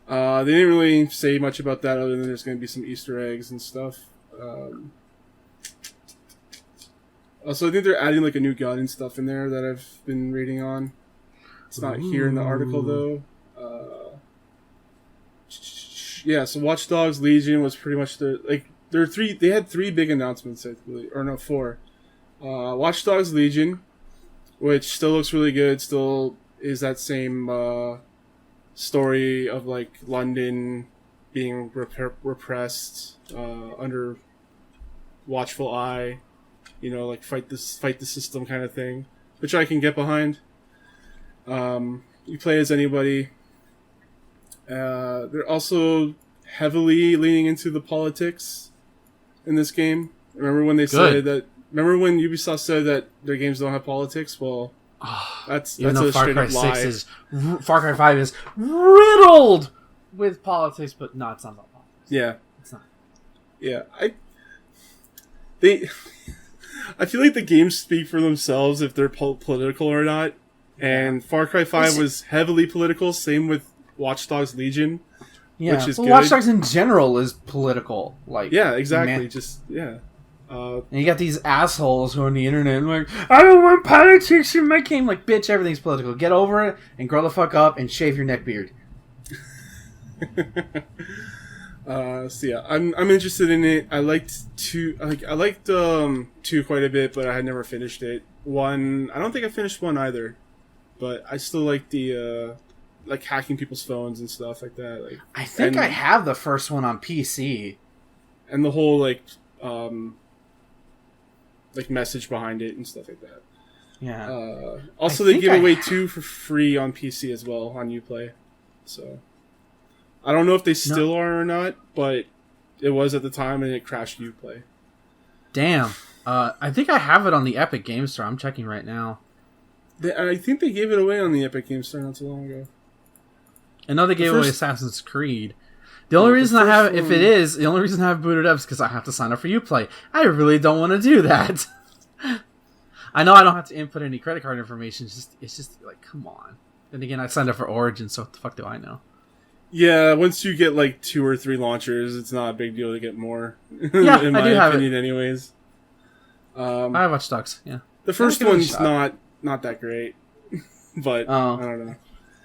They didn't really say much about that other than there's going to be some Easter eggs and stuff. Also, I think they're adding like a new gun and stuff in there that I've been reading on. It's not here in the article though. Yeah, so Watchdogs Legion was pretty much they had 3 big announcements, I believe, or no, 4. Watchdogs Legion, which still looks really good, still is that same story of like London being repressed under watchful eye, like fight the system kind of thing, which I can get behind. You play as anybody. They're also heavily leaning into the politics in this game. Remember when Remember when Ubisoft said that their games don't have politics? Well, that's a straight up lie. Far Cry 5 is riddled with politics, but no, it's not about politics. Yeah, it's not. Yeah, I feel like the games speak for themselves if they're political or not. And Far Cry 5 was heavily political. Same with Watchdogs Legion, which is good. Watchdogs in general is political. Yeah, exactly. Man. And you got these assholes who are on the internet like, I don't want politics in my game. Like, bitch, everything's political. Get over it and grow the fuck up and shave your neck beard. So yeah, I'm interested in it. I liked 2. I liked 2 quite a bit, but I had never finished it. 1, I don't think I finished 1 either, but I still like the like hacking people's phones and stuff like that. I think I have the first one on PC, and the whole like message behind it and stuff like that. Yeah. Also, they give away 2 for free on PC as well on Uplay. So I don't know if they still are or not, but it was at the time and it crashed Uplay. Damn. I think I have it on the Epic Games Store. I'm checking right now. I think they gave it away on the Epic Games Store not too long ago. I know they gave away Assassin's Creed. The only reason I have the only reason I have booted up is because I have to sign up for Uplay. I really don't want to do that. I know I don't have to input any credit card information. It's just like, come on. Then again, I signed up for Origin, so what the fuck do I know? Yeah, once you get like 2 or 3 launchers, it's not a big deal to get more. Yeah, in my opinion, anyways. I have Watch Dogs. Yeah, the first one's not that great, but I don't know.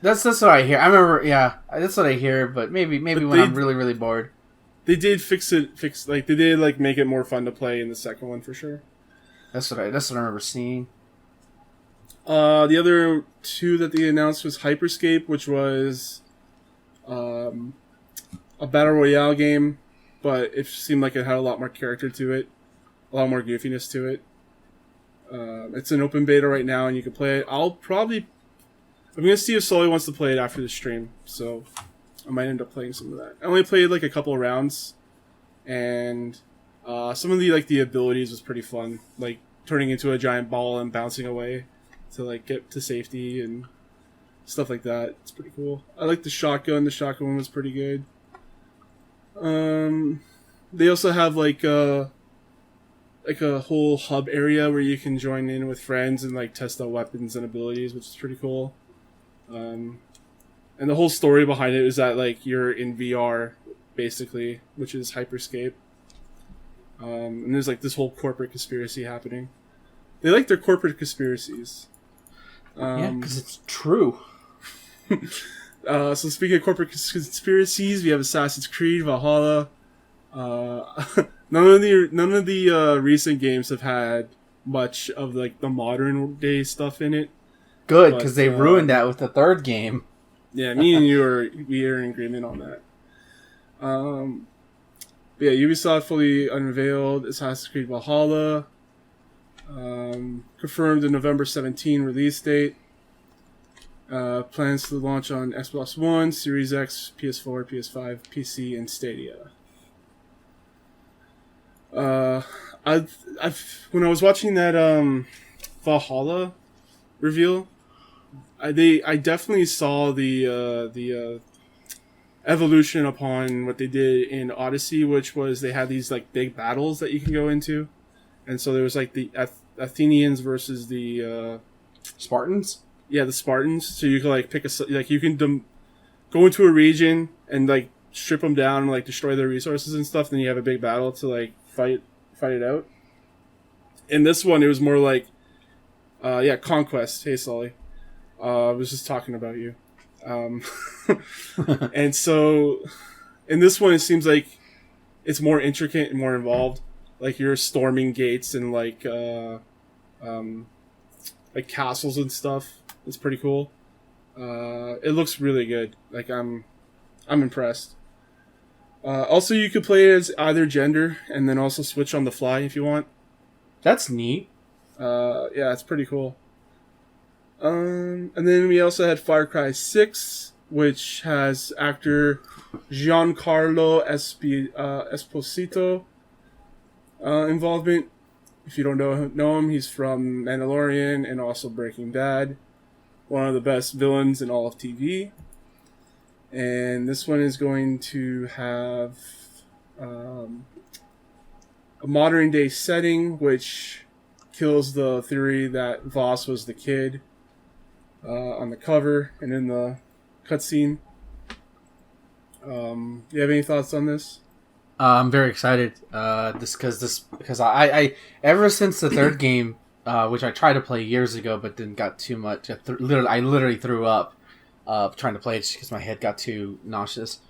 That's what I hear. I remember, yeah, that's what I hear. But maybe when I'm really really bored. They did they did make it more fun to play in the second one for sure. That's what I remember seeing. The other 2 that they announced was Hyperscape, which was a battle royale game, but it seemed like it had a lot more character to it, a lot more goofiness to it. It's an open beta right now, and you can play it. I'm gonna see if Sully wants to play it after the stream, so I might end up playing some of that. I only played like a couple of rounds, and some of the abilities was pretty fun, like turning into a giant ball and bouncing away to get to safety and stuff like that. It's pretty cool. I like the shotgun. The shotgun was pretty good. They also have like a whole hub area where you can join in with friends and test out weapons and abilities, which is pretty cool. And the whole story behind it is that you're in VR basically, which is Hyperscape. And there's this whole corporate conspiracy happening. They like their corporate conspiracies. Yeah, because it's true. So speaking of corporate conspiracies, we have Assassin's Creed Valhalla. None of the recent games have had much of the modern day stuff in it. Good, because they ruined that with the third game. Yeah, me and you are in agreement on that. But yeah, Ubisoft fully unveiled Assassin's Creed Valhalla. Confirmed the November 17 release date. Plans to launch on Xbox One, Series X, PS4, PS5, PC, and Stadia. When I was watching that Valhalla reveal, I definitely saw the evolution upon what they did in Odyssey, which was they had these big battles that you can go into, and so there was the Athenians versus the Spartans. Yeah, the Spartans. So you can pick you can go into a region and like strip them down and like destroy their resources and stuff. Then you have a big battle to like fight it out. In this one, it was more like, conquest. Hey, Sully. I was just talking about you. And so, in this one, it seems like it's more intricate and more involved. Like you're storming gates and like castles and stuff. It's pretty cool. It looks really good. Like I'm impressed. Also, you could play as either gender and then also switch on the fly if you want. That's neat. Yeah, it's pretty cool. And then we also had Far Cry 6, which has actor Giancarlo Esposito involvement. If you don't know him, he's from Mandalorian and also Breaking Bad. One of the best villains in all of TV. And this one is going to have a modern day setting, which kills the theory that Voss was the kid on the cover and in the cutscene. You have any thoughts on this? I'm very excited. Because I ever since the third game, which I tried to play years ago, but didn't got too much. I literally threw up trying to play it just because my head got too nauseous.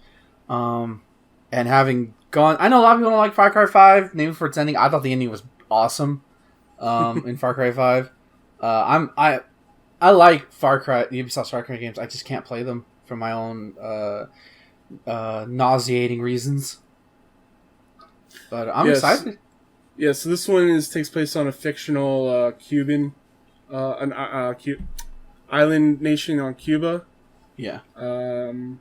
And having gone, I know a lot of people don't like Far Cry 5, named for its ending. I thought the ending was awesome in Far Cry 5. I like Ubisoft's Far Cry games. I just can't play them for my own nauseating reasons. But I'm excited. Yeah, so this one takes place on a fictional Cuban, island nation on Cuba. Yeah. And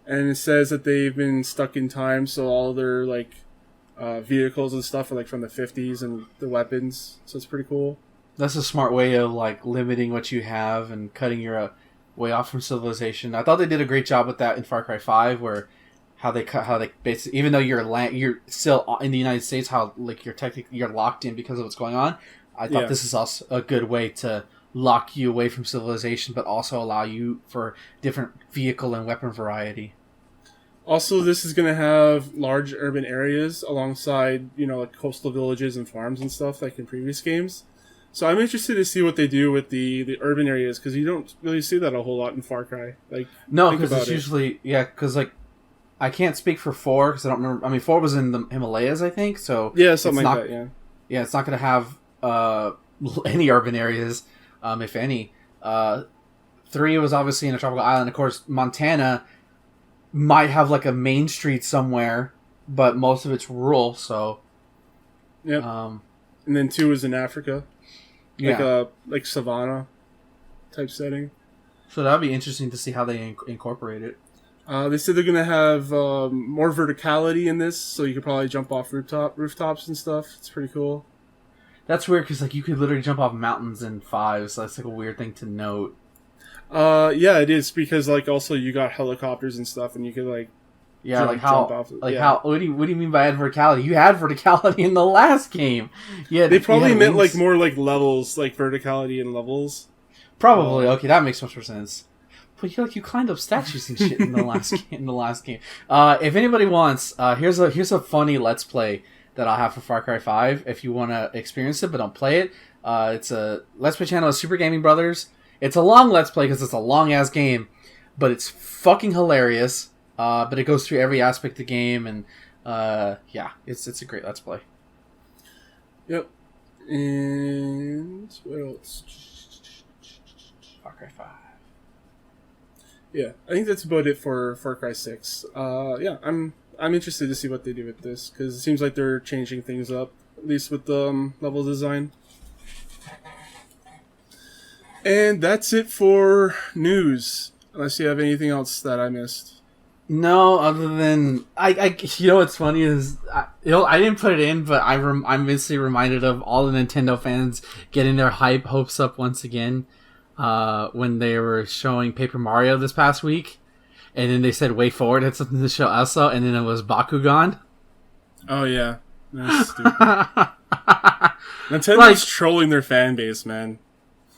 it says that they've been stuck in time, so all their like vehicles and stuff are like from the 50s and the weapons. So it's pretty cool. That's a smart way of like limiting what you have and cutting your way off from civilization. I thought they did a great job with that in Far Cry 5, where how they basically, even though you're still in the United States, how like you're locked in because of what's going on. I thought this is also a good way to lock you away from civilization, but also allow you for different vehicle and weapon variety. Also, this is going to have large urban areas alongside, like coastal villages and farms and stuff like in previous games. So I'm interested to see what they do with the urban areas, because you don't really see that a whole lot in Far Cry. Like, no, because it's usually because like I can't speak for 4 because I don't remember. I mean, 4 was in the Himalayas, I think. So yeah, something like that. Yeah. Yeah, it's not going to have any urban areas, if any. 3 was obviously in a tropical island. Of course, Montana might have like a main street somewhere, but most of it's rural. So yeah. And then 2 was in Africa. Like savannah type setting. So that'd be interesting to see how they incorporate it. They said they're gonna have more verticality in this, so you could probably jump off rooftops and stuff. It's pretty cool. That's weird because like you could literally jump off mountains in 5, so that's like a weird thing to note. Yeah, it is, because like also you got helicopters and stuff, and you could like jump off. How? What do you mean by verticality? You had verticality in the last game. Yeah, they probably meant like more like levels, like verticality and levels. Probably. Okay, that makes much more sense. But you climbed up statues and shit in the last game. If anybody wants, here's a funny Let's Play that I'll have for Far Cry 5 if you want to experience it but don't play it. It's a Let's Play channel of Super Gaming Brothers. It's a long Let's Play because it's a long ass game, but it's fucking hilarious. But it goes through every aspect of the game, and it's a great Let's Play. Yep. And what else? Far Cry 5. Yeah, I think that's about it for Far Cry 6. I'm interested to see what they do with this, because it seems like they're changing things up, at least with the level design. And that's it for news, unless you have anything else that I missed. No, other than I what's funny is I didn't put it in, but I'm instantly reminded of all the Nintendo fans getting their hopes up once again. When they were showing Paper Mario this past week, and then they said "Way Forward" had something to show also, and then it was Bakugan. Oh yeah, that's stupid. Nintendo's trolling their fan base, man.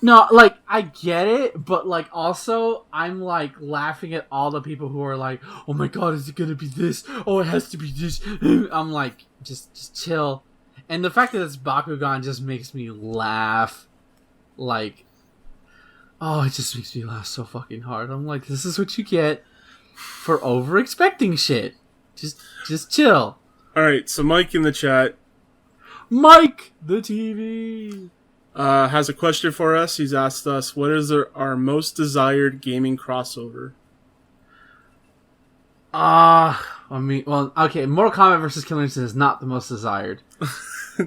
No, like, I get it, but, like, also, I'm, like, laughing at all the people who are like, oh my god, is it gonna be this? Oh, it has to be this. I'm like, just chill. And the fact that it's Bakugan just makes me laugh. Like, oh, it just makes me laugh so fucking hard. I'm like, this is what you get for over-expecting shit. Just chill. Alright, so Mike in the chat. Mike, the TV. Has a question for us. He's asked us, what is our most desired gaming crossover? Okay, Mortal Kombat versus Killer Instinct is not the most desired.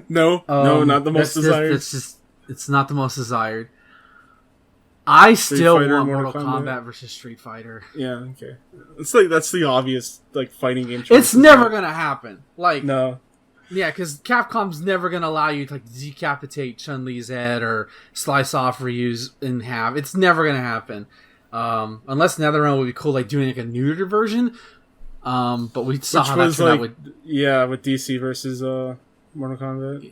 No, not the most desired. It's not the most desired. I still Fighter, want Mortal Kombat versus Street Fighter. Yeah, okay. It's like, that's the obvious, like, fighting game choice. It's never gonna happen. Like, no. Yeah, because Capcom's never gonna allow you to like decapitate Chun-Li's head or slice off Ryu's in half. It's never gonna happen, unless NetherRealm would be cool, like doing like a neutered version. But we saw how that turned out with DC versus Mortal Kombat. Yeah.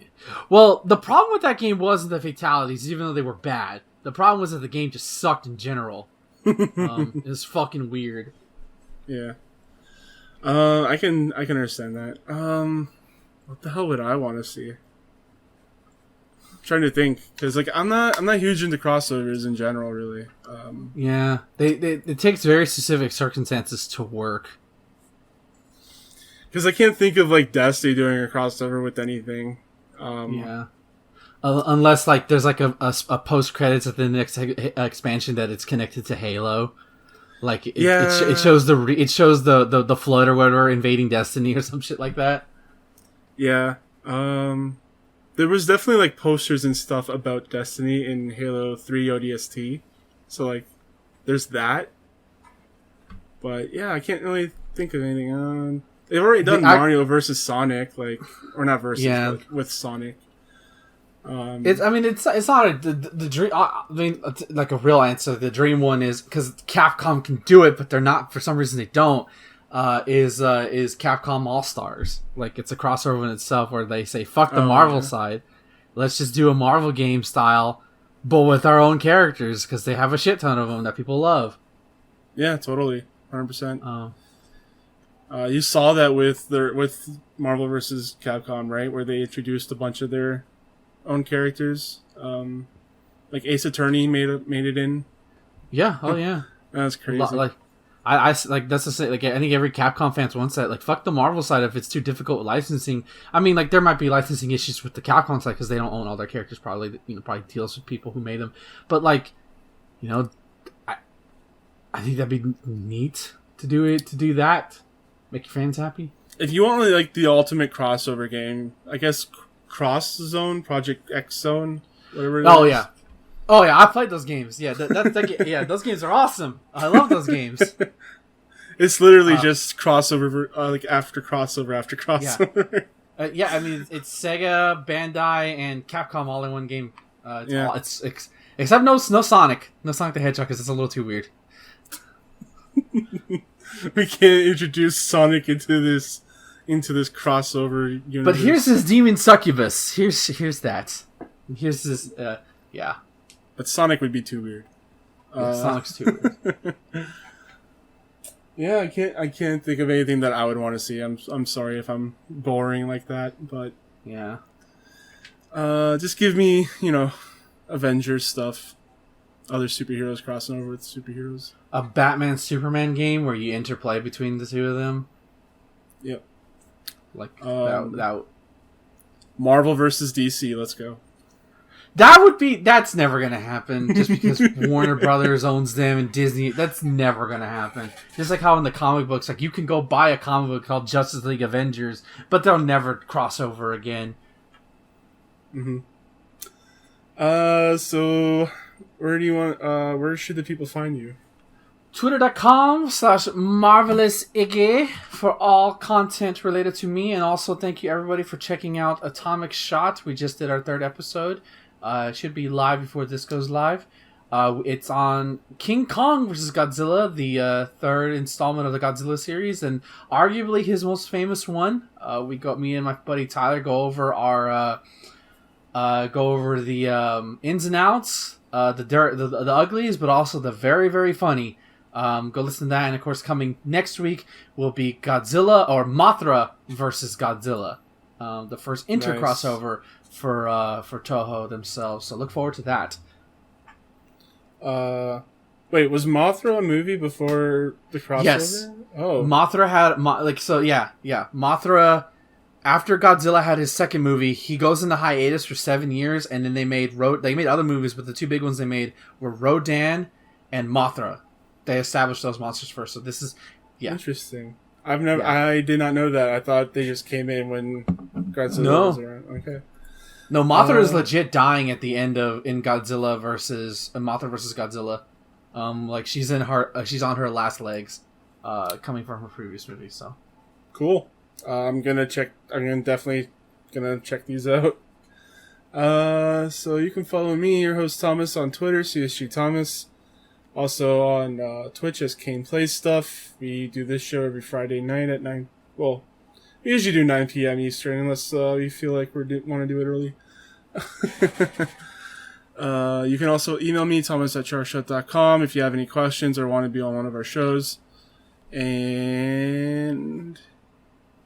Well, the problem with that game wasn't the fatalities, even though they were bad. The problem was that the game just sucked in general. It was fucking weird. Yeah, I can understand that. What the hell would I want to see? I'm trying to think, because like I'm not huge into crossovers in general, really. Yeah, it takes very specific circumstances to work. Because I can't think of like Destiny doing a crossover with anything. Yeah, unless like there's like a post credits at the next expansion that it's connected to Halo. Like it shows the flood or whatever invading Destiny or some shit like that. Yeah, there was definitely like posters and stuff about Destiny in Halo 3 ODST, so like there's that. But yeah, I can't really think of anything. They've already done Mario versus Sonic, like, or not versus, but with Sonic. It's not the dream. I mean, like a real answer. The dream one is because Capcom can do it, but they're not for some reason. They don't. Is Capcom All Stars. Like, it's a crossover in itself where they say, fuck the Marvel side. Let's just do a Marvel game style, but with our own characters, because they have a shit ton of them that people love. Yeah, totally. 100%. You saw that with Marvel vs. Capcom, right? Where they introduced a bunch of their own characters. Like Ace Attorney made it in. Yeah, oh yeah. That's crazy. I like that's the same. Like I think every Capcom fans wants that. Like fuck the Marvel side if it's too difficult with licensing. I mean, like there might be licensing issues with the Capcom side because they don't own all their characters. Probably probably deals with people who made them. But like, I think that'd be neat to do that. Make your fans happy. If you want like the ultimate crossover game, I guess Cross Zone, Project X Zone, whatever it is. Oh yeah, I played those games. Yeah, yeah, those games are awesome. I love those games. It's literally just crossover, like after crossover after crossover. Yeah, I mean it's Sega, Bandai, and Capcom all in one game. Except no Sonic, no Sonic the Hedgehog, because it's a little too weird. We can't introduce Sonic into this crossover universe. But here's this demon succubus. Here's that. Here's this. Yeah. But Sonic would be too weird. Sonic's too weird. Yeah, I can't think of anything that I would want to see. I'm sorry if I'm boring like that, but yeah. Just give me, Avengers stuff. Other superheroes crossing over with superheroes. A Batman Superman game where you interplay between the two of them. Yep. Like that. Marvel versus DC. Let's go. That's never gonna happen just because Warner Brothers owns them and Disney. That's never gonna happen. Just like how in the comic books, like you can go buy a comic book called Justice League Avengers, but they'll never cross over again. Mm-hmm. So where should the people find you? Twitter.com/marvelousiggy for all content related to me, and also thank you everybody for checking out Atomic Shot. We just did our 3rd episode. It should be live before this goes live. It's on King Kong vs. Godzilla, the 3rd installment of the Godzilla series, and arguably his most famous one. Me and my buddy Tyler go over the ins and outs, the uglies, but also the very, very funny. Go listen to that. And of course, coming next week will be Godzilla or Mothra versus Godzilla. The first crossover for Toho themselves. So look forward to that. Wait, was Mothra a movie before the crossover? Yes. Oh. Mothra had Mothra. After Godzilla had his second movie, he goes into hiatus for 7 years, and then they made other movies, but the two big ones they made were Rodan and Mothra. They established those monsters first. So this is interesting. I did not know that. I thought they just came in when Godzilla was around. Okay. No, Mothra is legit dying at the end in Godzilla versus Mothra versus Godzilla. She's on her last legs, coming from her previous movie. So cool. I'm definitely gonna check these out. So you can follow me, your host Thomas, on Twitter, CSG Thomas. Also on Twitch as Kane Plays Stuff. We do this show every Friday night at 9. Well, we usually do 9 p.m. Eastern, unless we feel like we want to do it early. You can also email me, thomas@charshut.com, if you have any questions or want to be on one of our shows. And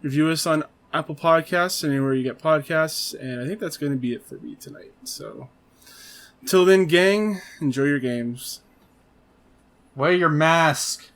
review us on Apple Podcasts, anywhere you get podcasts. And I think that's going to be it for me tonight. So, till then, gang, enjoy your games. Wear your mask.